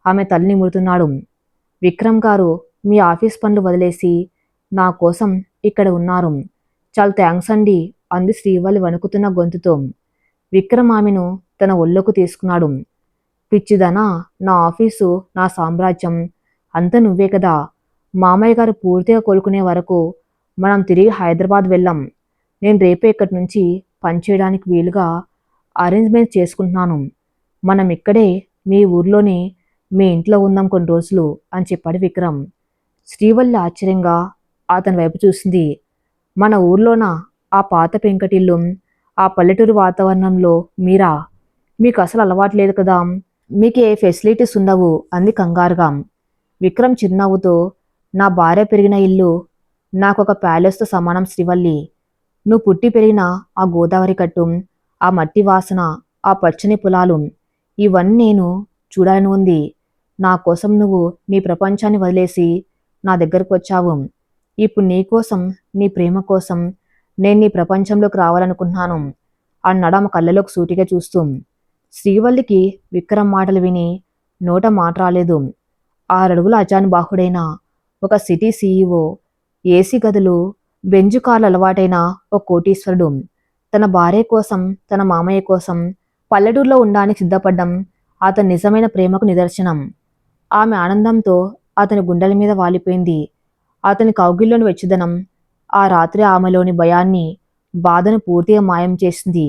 ఆమె తల్లిని నిమురుతున్నాడు. విక్రమ్ గారు, మీ ఆఫీస్ పనులు వదిలేసి నా కోసం ఇక్కడ ఉన్నారు. చాలా థ్యాంక్స్ అండి అంది శ్రీవల్లి వణుకుతున్న గొంతుతో. విక్రమ్ ఆమెను తన ఒళ్ళోకి తీసుకున్నాడు. పిచ్చిదనా, నా ఆఫీసు, నా సామ్రాజ్యం అంతా నువ్వే కదా. మామయ్య గారు పూర్తిగా కోలుకునే వరకు మనం తిరిగి హైదరాబాద్ వెళ్ళాం. నేను రేపే ఇక్కడి నుంచి పనిచేయడానికి వీలుగా అరేంజ్మెంట్స్ చేసుకుంటున్నాను. మనం ఇక్కడే మీ ఊర్లోనే మీ ఇంట్లో ఉందాం కొన్ని రోజులు అని చెప్పాడు విక్రమ్. శ్రీవల్లి ఆశ్చర్యంగా అతని వైపు చూసింది. మన ఊర్లోన ఆ పాత పెంకటిల్లు, ఆ పల్లెటూరు వాతావరణంలో మీరా? మీకు అసలు అలవాటు లేదు కదా. మీకు ఏ ఫెసిలిటీస్ ఉండవు అంది కంగారుగా. విక్రమ్ చిరునవ్వుతో, నా భార్య పెరిగిన ఇల్లు నాకొక ప్యాలెస్తో సమానం శ్రీవల్లి. నువ్వు పుట్టి పెరిగిన ఆ గోదావరి కట్టు, ఆ మట్టి వాసన, ఆ పచ్చని పొలాలు ఇవన్నీ నేను చూడాలని ఉంది. నా కోసం నువ్వు నీ ప్రపంచాన్ని వదిలేసి నా దగ్గరకు వచ్చావు. ఇప్పుడు నీ కోసం, నీ ప్రేమ కోసం నేను నీ ప్రపంచంలోకి రావాలనుకుంటున్నాను అన్నాడు ఆమె కళ్ళలోకి సూటిగా చూస్తూ. శ్రీవల్లికి విక్రమ్ మాటలు విని నోట మాట రాలేదు. 6 అడుగుల అజానుబాహుడైన ఒక సిటీ సీఈఓ, ఏసీ గదులు, బెంజు కార్లు అలవాటైన ఒక కోటీశ్వరుడు తన భార్య కోసం, తన మామయ్య కోసం పల్లెటూరులో ఉండడానికి సిద్ధపడ్డం అతని నిజమైన ప్రేమకు నిదర్శనం. ఆమె ఆనందంతో అతని గుండెల మీద వాలిపోయింది. అతని కౌగిల్లోని వెచ్చదనం ఆ రాత్రి ఆమెలోని భయాన్ని, బాధను పూర్తిగా మాయం చేసింది.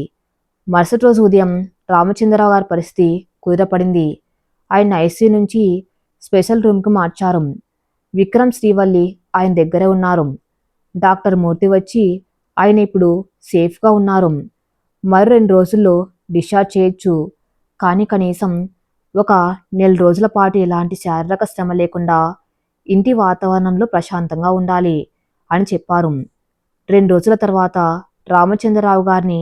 మరుసటి రోజు ఉదయం రామచంద్రరావు గారి పరిస్థితి కుదిరపడింది. ఆయన ఐసీయూ నుంచి స్పెషల్ రూమ్కి మార్చారు. విక్రమ్, శ్రీవల్లి ఆయన దగ్గరే ఉన్నారు. డాక్టర్ మూర్తి వచ్చి ఆయన ఇప్పుడు సేఫ్గా ఉన్నారు. మరో 2 రోజుల్లో డిశ్చార్జ్ చేయొచ్చు. కానీ కనీసం ఒక 4 రోజుల పాటు ఎలాంటి శారీరక శ్రమ లేకుండా ఇంటి వాతావరణంలో ప్రశాంతంగా ఉండాలి అని చెప్పారు. 2 రోజుల తర్వాత రామచంద్రరావు గారిని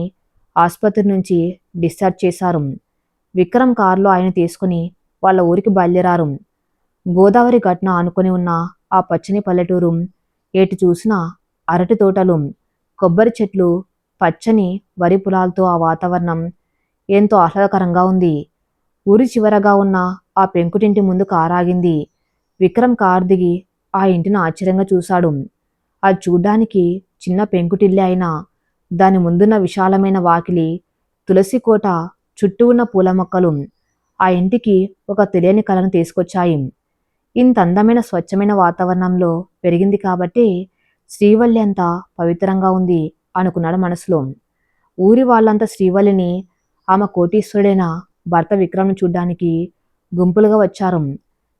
ఆసుపత్రి నుంచి డిశ్చార్జ్ చేశారు. విక్రమ్ కారులో ఆయన తీసుకుని వాళ్ళ ఊరికి బయలుదేరారు. గోదావరి ఘటన ఆనుకొని ఉన్న ఆ పచ్చని పల్లెటూరు, ఎటు చూసినా అరటి తోటలు, కొబ్బరి చెట్లు, పచ్చని వరి పొలాలతో ఆ వాతావరణం ఎంతో ఆహ్లాదకరంగా ఉంది. ఊరి చివరగా ఉన్న ఆ పెంకుటింటి ముందు కారాగింది. విక్రమ్ కారు దిగి ఆ ఇంటిని ఆశ్చర్యంగా చూశాడు. అది చూడ్డానికి చిన్న పెంకుటిల్లే అయినా దాని ముందున్న విశాలమైన వాకిలి, తులసి కోట, చుట్టూ ఉన్న పూల మొక్కలు ఆ ఇంటికి ఒక తెలియని కళను తీసుకొచ్చాయి. ఇంత అందమైన స్వచ్ఛమైన వాతావరణంలో పెరిగింది కాబట్టి శ్రీవల్లి అంత పవిత్రంగా ఉంది అనుకున్నాడు మనసులో. ఊరి వాళ్ళంతా శ్రీవల్లిని, ఆమె కోటీశ్వరుడైన భర్త విక్రమ్ను చూడ్డానికి గుంపులుగా వచ్చారు.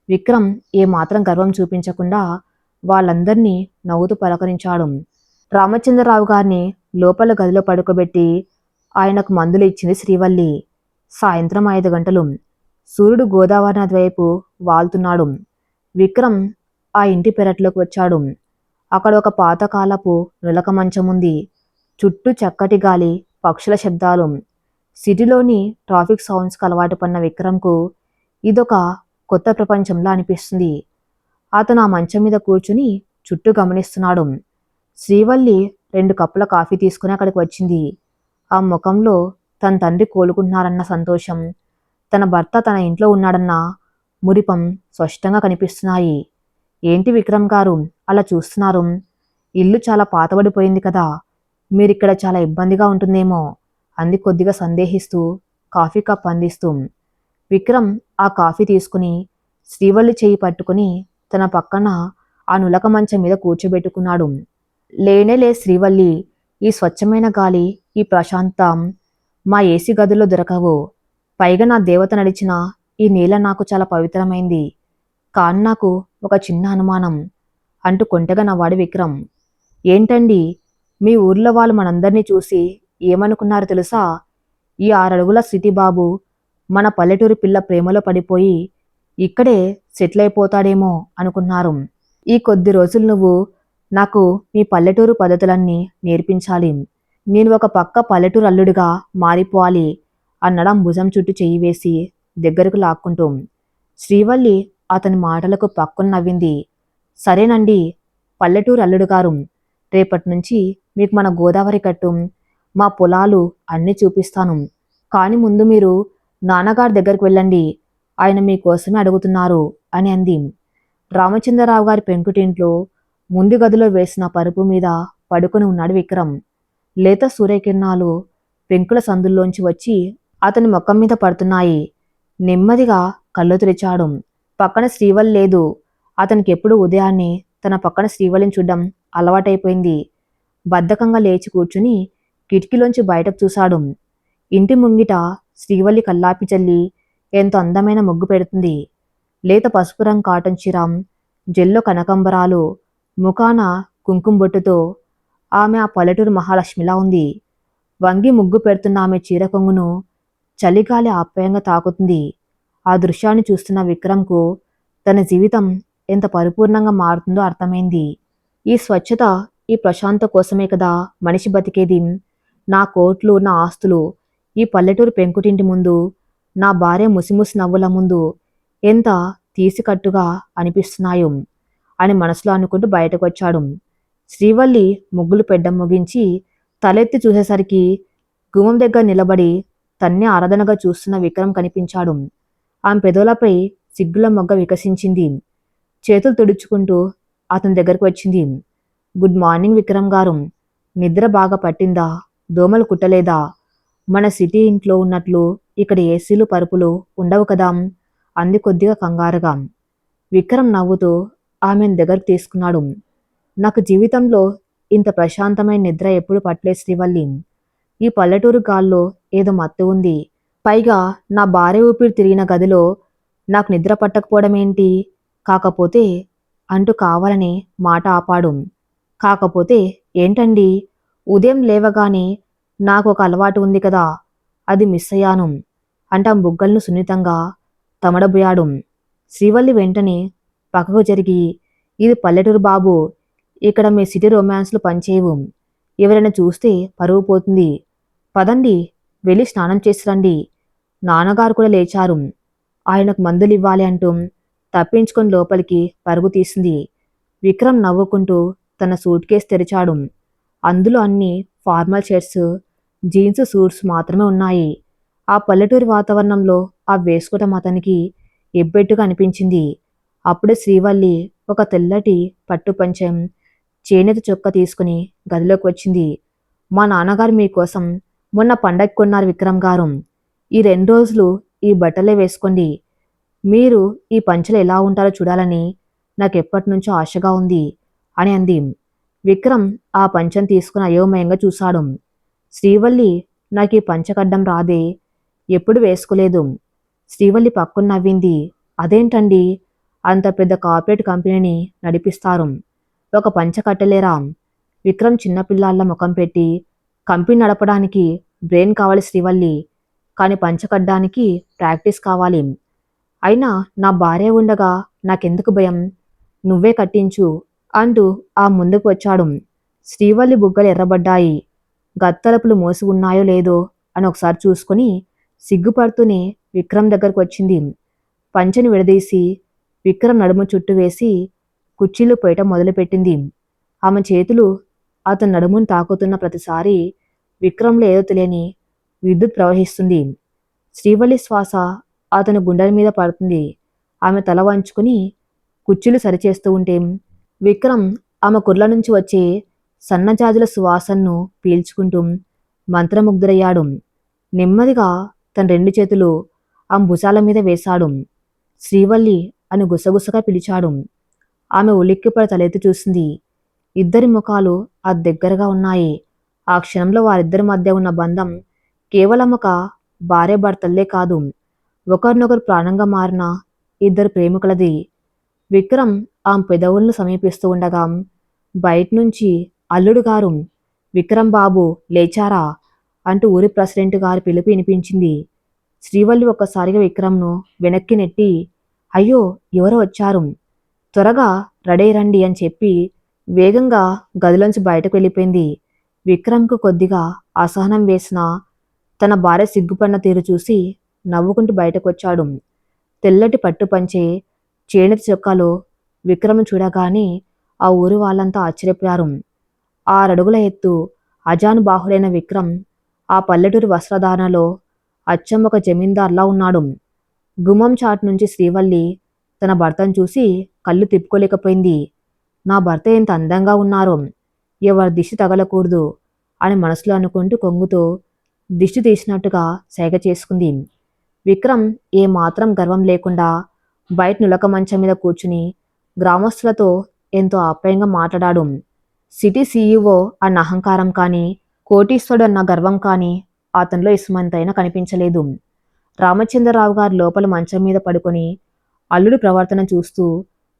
విక్రమ్ ఏమాత్రం గర్వం చూపించకుండా వాళ్ళందరినీ నవ్వుతూ పలకరించాడు. రామచంద్రరావు గారిని లోపల గదిలో పడుకోబెట్టి ఆయనకు మందులు ఇచ్చింది శ్రీవల్లి. సాయంత్రం 5 గంటలు. సూర్యుడు గోదావరి నది వైపు వాల్తున్నాడు. విక్రమ్ ఆ ఇంటి పెరట్లోకి వచ్చాడు. అక్కడ ఒక పాతకాలపు నులక మంచం ఉంది. చుట్టూ చక్కటి గాలి, పక్షుల శబ్దాలు. సిటీలోని ట్రాఫిక్ సౌండ్స్కి అలవాటు పడిన విక్రమ్కు ఇదొక కొత్త ప్రపంచంలా అనిపిస్తుంది. అతను ఆ మంచం మీద కూర్చుని చుట్టూ గమనిస్తున్నాడు. శ్రీవల్లి 2 కప్పుల కాఫీ తీసుకుని అక్కడికి వచ్చింది. ఆ ముఖంలో తన తండ్రి కోలుకుంటున్నారన్న సంతోషం, తన భర్త తన ఇంట్లో ఉన్నాడన్న మురిపం స్పష్టంగా కనిపిస్తున్నాయి. ఏంటి విక్రమ్ గారు అలా చూస్తున్నారు? ఇల్లు చాలా పాతబడిపోయింది కదా. మీరిక్కడ చాలా ఇబ్బందిగా ఉంటుందేమో అంది కొద్దిగా సందేహిస్తూ కాఫీ కప్ అందిస్తూ. విక్రమ్ ఆ కాఫీ తీసుకుని శ్రీవల్లి చేయి పట్టుకుని తన పక్కన ఆ నులక మంచం మీద కూర్చోబెట్టుకున్నాడు. లేనే శ్రీవల్లి, ఈ స్వచ్ఛమైన గాలి, ఈ ప్రశాంతం మా ఏసీ గదుల్లో దొరకవు. పైగా నా దేవత నడిచిన ఈ నేల నాకు చాలా పవిత్రమైంది. కానీ నాకు ఒక చిన్న అనుమానం అంటూ కొంటెగా నవ్వాడు విక్రమ్. ఏంటండి? మీ ఊర్లో వాళ్ళు మనందరినీ చూసి ఏమనుకున్నారో తెలుసా? ఈ 6 అడుగుల సిటీబాబు మన పల్లెటూరి పిల్ల ప్రేమలో పడిపోయి ఇక్కడే సెటిల్ అయిపోతాడేమో అనుకున్నారు. ఈ కొద్ది రోజులు నువ్వు నాకు మీ పల్లెటూరు పద్ధతులన్నీ నేర్పించాలి. నేను ఒక పక్క పల్లెటూరు అల్లుడిగా మారిపోవాలి అన్నడం భుజం చుట్టూ చెయ్యి వేసి దగ్గరకు లాక్కుంటూ. శ్రీవల్లి అతని మాటలకు పక్కున నవ్వింది. సరేనండి పల్లెటూరు అల్లుడు గారు, రేపటి నుంచి మీకు మన గోదావరి గట్టు, మా పొలాలు అన్నీ చూపిస్తాను. కాని ముందు మీరు నాన్నగారి దగ్గరికి వెళ్ళండి, ఆయన మీకోసమే అడుగుతున్నారు అని అంది. రామచంద్రరావు గారి పెంకుటింట్లో ముందు గదిలో వేసిన పరుపు మీద పడుకొని ఉన్నాడు విక్రమ్. లేత సూర్యకిరణాలు పెంకుల సందుల్లోంచి వచ్చి అతని ముఖం మీద పడుతున్నాయి. నెమ్మదిగా కళ్ళు తెరిచాడు. పక్కన శ్రీవల్లి లేదు. అతనికి ఎప్పుడు ఉదయాన్నే తన పక్కన శ్రీవల్లిని చూడ్డం అలవాటైపోయింది. బద్ధకంగా లేచి కూర్చుని కిటికీలోంచి బయటకు చూశాడు. ఇంటి ముంగిట శ్రీవల్లి కల్లాపి చల్లి ఎంతో అందమైన ముగ్గు పెడుతుంది. లేత పసుపు రంగు కాటన్ చీర, జెల్లో కనకంబరాలు, ముఖాన కుంకుమ బొట్టుతో ఆమె ఆ పల్లెటూరు మహాలక్ష్మిలా ఉంది. వంగి ముగ్గు పెడుతున్న ఆమె చీర కొంగును చలిగాలి ఆప్యాయంగా తాకుతుంది. ఆ దృశ్యాన్ని చూస్తున్న విక్రమ్కు తన జీవితం ఎంత పరిపూర్ణంగా మారుతుందో అర్థమైంది. ఈ స్వచ్ఛత, ఈ ప్రశాంత కోసమే కదా మనిషి బతికేది. నా కోట్లు, నా ఆస్తులు ఈ పల్లెటూరు పెంకుటింటి ముందు, నా భార్య ముసిముసి నవ్వుల ముందు ఎంత తీసికట్టుగా అనిపిస్తున్నాయో అని మనసులో అనుకుంటూ బయటకు వచ్చాడు. శ్రీవల్లి ముగ్గులు పెడ్డం ముగించి తలెత్తి చూసేసరికి గుమ్మం దగ్గర నిలబడి తన్నే ఆరాధనగా చూస్తున్న విక్రమ్ కనిపించాడు. ఆమె పెదవులపై సిగ్గుల మొగ్గ వికసించింది. చేతులు తుడుచుకుంటూ అతని దగ్గరకు వచ్చింది. గుడ్ మార్నింగ్ విక్రమ్ గారు, నిద్ర బాగా పట్టిందా? దోమలు కుట్టలేదా? మన సిటీ ఇంట్లో ఉన్నట్లు ఇక్కడ ఏసీలు పరుపులు ఉండవు కదా అంది కొద్దిగా కంగారుగా. విక్రమ్ నవ్వుతూ ఆమెను దగ్గరకు తీసుకున్నాడు. నాకు జీవితంలో ఇంత ప్రశాంతమైన నిద్ర ఎప్పుడు పట్టలేదు శ్రీవల్లి. ఈ పల్లెటూరు గాల్లో ఏదో మత్తు ఉంది. పైగా నా భార్య ఊపిరి తిరిగిన గదిలో నాకు నిద్ర పట్టకపోవడం ఏంటి? కాకపోతే అంటూ కావాలని మాట ఆపాడు. కాకపోతే ఏంటండి? ఉదయం లేవగానే నాకు ఒక అలవాటు ఉంది కదా, అది మిస్ అయ్యాను అంట బుగ్గలను సున్నితంగా తమడబోయాడు. శ్రీవల్లి వెంటనే పక్కకు జరిగి, ఇది పల్లెటూరు బాబు, ఇక్కడ మీ సిటీ రొమాన్స్లు పనిచేయవు. ఎవరైనా చూస్తే పరువు పోతుంది. పదండి వెళ్ళి స్నానం చేసి రండి. నాన్నగారు కూడా లేచారు, ఆయనకు మందులు ఇవ్వాలి అంటూ తప్పించుకొని లోపలికి పరుగు తీసింది. విక్రమ్ నవ్వుకుంటూ తన సూట్ కేసు తెరిచాడు. అందులో అన్ని ఫార్మల్ షర్ట్స్, జీన్స్, సూట్స్ మాత్రమే ఉన్నాయి. ఆ పల్లెటూరి వాతావరణంలో ఆ వేసుకోవటం అతనికి ఎబ్బెట్టుగా అనిపించింది. అప్పుడే శ్రీవల్లి ఒక తెల్లటి పట్టు పంచెం, చేనేత చొక్క తీసుకుని గదిలోకి వచ్చింది. మా నాన్నగారు మీకోసం మొన్న పండగ కొన్నారు విక్రమ్ గారు. ఈ 2 రోజులు ఈ బట్టలే వేసుకోండి. మీరు ఈ పంచెలు ఎలా ఉంటారో చూడాలని నాకెప్పటి నుంచో ఆశగా ఉంది అని అంది. విక్రమ్ ఆ పంచెను తీసుకుని అయోమయంగా చూశాడు. శ్రీవల్లి, నాకు ఈ పంచె కడ్డం రాదే, ఎప్పుడు వేసుకోలేదు. శ్రీవల్లి పక్కున నవ్వింది. అదేంటండి, అంత పెద్ద కార్పొరేట్ కంపెనీని నడిపిస్తారు, ఒక పంచె కట్టలేరా? విక్రమ్ చిన్నపిల్లాళ్ళ ముఖం పెట్టి, కంపెనీ నడపడానికి బ్రెయిన్ కావాలి శ్రీవల్లి, కానీ పంచె కట్టడానికి ప్రాక్టీస్ కావాలి. అయినా నా భార్య ఉండగా నాకెందుకు భయం? నువ్వే కట్టించు అంటూ ఆ ముందుకు వచ్చాడు. శ్రీవల్లి బుగ్గలు ఎర్రబడ్డాయి. గత్తలుపులు మోసి ఉన్నాయో లేదో అని ఒకసారి చూసుకుని సిగ్గుపడుతూనే విక్రమ్ దగ్గరకు వచ్చింది. పంచెని విడదీసి విక్రమ్ నడుము చుట్టూ వేసి కుర్చీలు పోయటం మొదలుపెట్టింది. ఆమె చేతులు అతని నడుమును తాకుతున్న ప్రతిసారి విక్రమ్లో ఏదో తెలియని విద్యుత్ ప్రవహిస్తుంది. శ్రీవల్లి శ్వాస అతని గుండెల మీద పడుతుంది. ఆమె తల వంచుకుని కుర్చీలు సరిచేస్తూ ఉంటే విక్రమ్ ఆమె కుర్ల నుంచి వచ్చే సన్నజాజుల సువాసనను పీల్చుకుంటూ మంత్రముగ్ధుడయ్యాడు. నెమ్మదిగా తన 2 చేతులు ఆమె భుజాల మీద వేశాడు. శ్రీవల్లి అని గుసగుసగా పిలిచాడు. ఆమె ఉలిక్కిపడి తలెత్తి చూసింది. ఇద్దరి ముఖాలు దగ్గరగా ఉన్నాయి. ఆ క్షణంలో వారిద్దరి మధ్య ఉన్న బంధం కేవలం ఒక భార్యాభర్తలే కాదు, ఒకరినొకరు ప్రాణంగా మారిన ఇద్దరు ప్రేమికులది. విక్రమ్ ఆమె పెదవులను సమీపిస్తూ ఉండగా బయట నుంచి, అల్లుడు గారు, విక్రమ్ బాబు లేచారా అంటూ ఊరి ప్రెసిడెంట్ గారి పిలుపు వినిపించింది. శ్రీవల్లి ఒక్కసారిగా విక్రమ్ను వెనక్కి నెట్టి, అయ్యో ఎవరో వచ్చారు, త్వరగా రెడీ రండి అని చెప్పి వేగంగా గదిలోంచి బయటకు వెళ్ళిపోయింది. విక్రమ్కు కొద్దిగా అసహనం వేసిన తన భార్య సిగ్గుపడిన తీరు చూసి నవ్వుకుంటూ బయటకొచ్చాడు. తెల్లటి పట్టుపంచే చేనేత చొక్కాలో విక్రమ్ చూడగానే ఆ ఊరి వాళ్ళంతా ఆశ్చర్యపోయారు. 6 అడుగుల ఎత్తు అజానుబాహుడైన విక్రమ్ ఆ పల్లెటూరి వస్త్రధారణలో అచ్చం ఒక జమీందార్లా ఉన్నాడు. గుమ్మం చాటు నుంచి శ్రీవల్లి తన భర్తను చూసి కళ్ళు తిప్పుకోలేకపోయింది. నా భర్త ఎంత అందంగా ఉన్నారు, ఎవరి దిష్టి తగలకూడదు అని మనసులో అనుకుంటూ కొంగుతో దిష్టి తీసినట్టుగా సైగ చేసుకుంది. విక్రమ్ ఏమాత్రం గర్వం లేకుండా బయట నులక మంచం మీద కూర్చుని గ్రామస్తులతో ఎంతో ఆప్యాయంగా మాట్లాడాడు. సిటీ సీఈఓ అన్న అహంకారం కానీ, కోటీశ్వరుడు అన్న గర్వం కానీ అతనిలో ఇసుమంతైనా కనిపించలేదు. రామచంద్రరావు గారు లోపల మంచం మీద పడుకొని అల్లుడి ప్రవర్తన చూస్తూ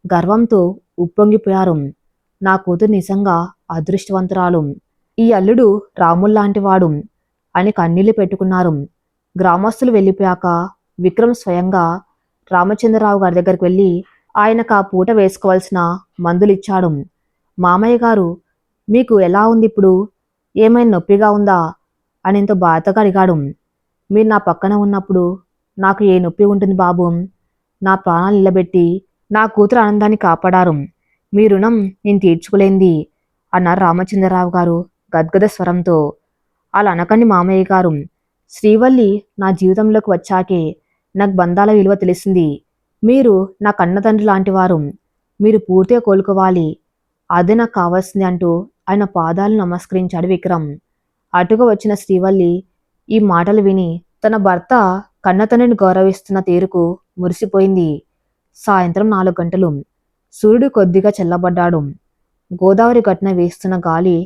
గర్వంతో ఉప్పొంగిపోయారు. నా కూతురు నిజంగా అదృష్టవంతురాలు, ఈ అల్లుడు రాముల్లాంటివాడు అని కన్నీళ్లు పెట్టుకున్నారు. గ్రామస్తులు వెళ్ళిపోయాక విక్రమ్ స్వయంగా రామచంద్రరావు గారి దగ్గరికి వెళ్ళి ఆయనకు ఆ పూట వేసుకోవాల్సిన మందులిచ్చాడు. మామయ్య గారు, మీకు ఎలా ఉంది ఇప్పుడు, ఏమైనా నొప్పిగా ఉందా అని ఎంతో బాధగా అడిగాడు. మీరు నా పక్కన ఉన్నప్పుడు నాకు ఏ నొప్పి ఉంటుంది బాబు, నా ప్రాణాలు నిలబెట్టి నా కూతురు ఆనందాన్ని కాపాడారు, మీ రుణం నేను తీర్చుకోలేంది అన్నారు రామచంద్రరావు గారు గద్గద స్వరంతో. అలా అనకండి మామయ్య గారు, శ్రీవల్లి నా జీవితంలోకి వచ్చాకే నాకు బంధాల విలువ తెలిసింది. మీరు నా కన్నతండ్రి లాంటివారు, మీరు పూర్తిగా కోలుకోవాలి, అదే నాకు కావాల్సింది అంటూ ఆయన పాదాలు నమస్కరించాడు విక్రమ్. అటుగా వచ్చిన శ్రీవల్లి ఈ మాటలు విని తన భర్త కన్నతండ్రిని గౌరవిస్తున్న తీరుకు మురిసిపోయింది. సాయంత్రం 4 గంటలు. సూర్యుడు కొద్దిగా చల్లబడ్డాడు. గోదావరి గట్టున వేస్తున్న గాలి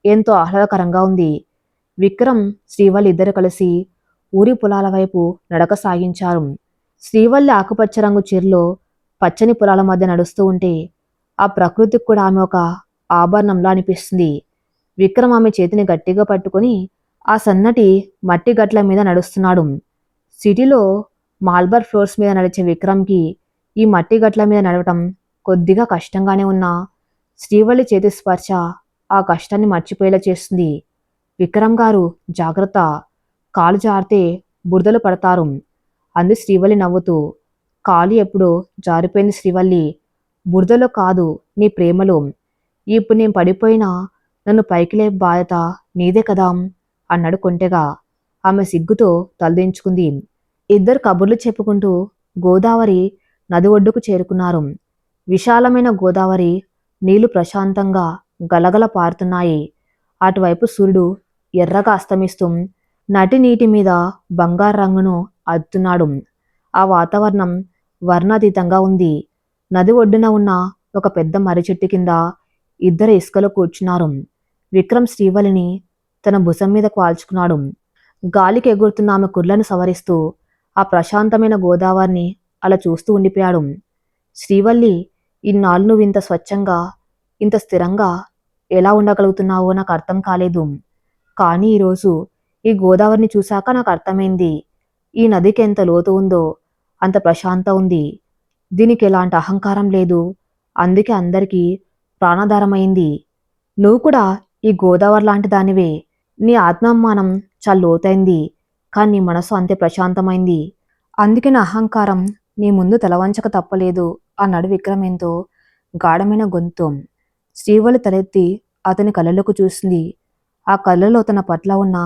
ఎంతో ఆహ్లాదకరంగా ఉంది. విక్రమ్, శ్రీవల్లి ఇద్దరు కలిసి ఊరి పొలాల వైపు నడక సాగించారు. శ్రీవల్లి ఆకుపచ్చ రంగు చీరలో పచ్చని పొలాల మధ్య నడుస్తూ ఉంటే ఆ ప్రకృతికి కూడా ఆమె ఒక ఆభరణంలా అనిపిస్తుంది. విక్రమ్ ఆమె చేతిని గట్టిగా పట్టుకుని ఆ సన్నటి మట్టి గట్ల మీద నడుస్తున్నాడు. సిటీలో మార్బల్ ఫ్లోర్స్ మీద నడిచే విక్రమ్కి ఈ మట్టి గట్ల మీద నడవటం కొద్దిగా కష్టంగానే ఉన్నా శ్రీవల్లి చేతి స్పర్శ ఆ కష్టాన్ని మర్చిపోయేలా చేస్తుంది. విక్రమ్ గారు జాగ్రత్త, కాలు జారితే బురదలు పడతారు అంది శ్రీవల్లి నవ్వుతూ. కాలు ఎప్పుడో జారిపోయింది శ్రీవల్లి, బురదలో కాదు నీ ప్రేమలో. ఇప్పుడు నేను పడిపోయినా నన్ను పైకి లేపే బాధ్యత నీదే కదా అన్నాడు కొంటెగా. ఆమె సిగ్గుతో తలదించుకుంది. ఇద్దరు కబుర్లు చెప్పుకుంటూ గోదావరి నది ఒడ్డుకు చేరుకున్నారు. విశాలమైన గోదావరి నీళ్లు ప్రశాంతంగా గలగల పారుతున్నాయి. అటువైపు సూర్యుడు ఎర్రగా అస్తమిస్తూ నటి నీటి మీద బంగారు రంగును అద్దుతున్నాడు. ఆ వాతావరణం వర్ణాతీతంగా ఉంది. నది ఒడ్డున ఉన్న ఒక పెద్ద మర్రి చెట్టు కింద ఇద్దరు ఇసుకలో కూర్చున్నారు. విక్రమ్ శ్రీవల్లిని తన భుజం మీద కాల్చుకున్నాడు. గాలికి ఎగురుతున్న ఆమె కుర్లను సవరిస్తూ ఆ ప్రశాంతమైన గోదావరిని అలా చూస్తూ ఉండిపోయాడు. శ్రీవల్లి, ఇన్నాళ్ళు నువ్వు ఇంత స్వచ్ఛంగా, ఇంత స్థిరంగా ఎలా ఉండగలుగుతున్నావో నాకు అర్థం కాలేదు. కానీ ఈరోజు ఈ గోదావరిని చూశాక నాకు అర్థమైంది. ఈ నదికి ఎంత లోతు ఉందో అంత ప్రశాంత ఉంది. దీనికి ఎలాంటి అహంకారం లేదు, అందుకే అందరికీ ప్రాణాధారమైంది. నువ్వు కూడా ఈ గోదావరి లాంటి దానివే. నీ ఆత్మాభిమానం చాలా లోతైంది, కానీ నీ మనసు అంతే ప్రశాంతమైంది. అందుకే నా అహంకారం నీ ముందు తలవంచక తప్పలేదు అన్నాడు విక్రమ్ ఎంతో గాఢమైన గొంతు. శ్రీవల్లి తలెత్తి అతని కళ్ళలోకి చూసింది. ఆ కళ్ళలో తన పట్ల ఉన్న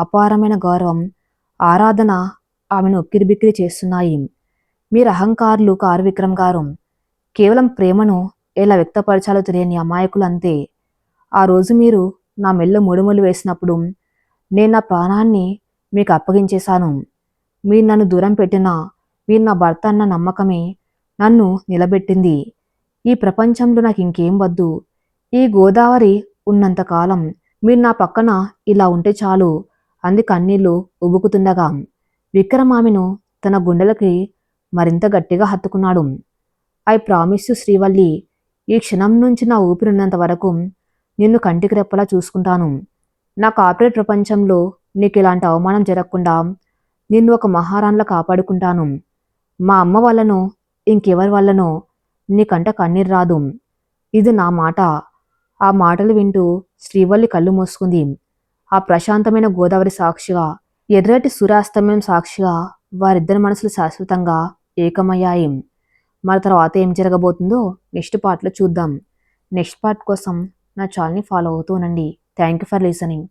అపారమైన గౌరవం, ఆరాధన ఆమెను ఉక్కిరిబిక్కిరి చేస్తున్నాయి. మీరు అహంకారులు కారు విక్రమ్ గారు, కేవలం ప్రేమను ఎలా వ్యక్తపరచాలో తెలియని అమాయకులు అంతే. ఆ రోజు మీరు నా మెల్లో ముడుములు వేసినప్పుడు నేను నా ప్రాణాన్ని మీకు అప్పగించేశాను. మీరు నన్ను దూరం పెట్టినా మీరు నా భర్త అన్న నమ్మకమే నన్ను నిలబెట్టింది. ఈ ప్రపంచంలో నాకు ఇంకేం వద్దు. ఈ గోదావరి ఉన్నంతకాలం మీరు నా పక్కన ఇలా ఉంటే చాలు అంది కన్నీళ్లు ఉబుకుతుండగా. విక్రమ్ ఆమెను తన గుండెలకి మరింత గట్టిగా హత్తుకున్నాడు. ఐ ప్రామిస్ యు శ్రీవల్లి, ఈ క్షణం నుంచి నా ఊపిరినంత వరకు నిన్ను కంటికి రెప్పలా చూసుకుంటాను. నా కార్పొరేట్ ప్రపంచంలో నీకు ఇలాంటి అవమానం జరగకుండా నిన్ను ఒక మహారాణిలా కాపాడుకుంటాను. మా అమ్మ వల్లనో ఇంకెవరి వల్లనో నీకంట కన్నీరు రాదు. ఇది నా మాట. ఆ మాటలు వింటూ శ్రీవల్లి కళ్ళు మూసుకుంది. ఆ ప్రశాంతమైన గోదావరి సాక్షిగా, ఎర్రటి సూర్యాస్తమయం సాక్షిగా వారిద్దరి మనసులు శాశ్వతంగా ఏకమయ్యాయి. మరి తర్వాత ఏం జరగబోతుందో నెక్స్ట్ పార్ట్లో చూద్దాం. నెక్స్ట్ పార్ట్ కోసం నా ఛానల్ని ఫాలో అవుతూ ఉండండి. Thank you for listening.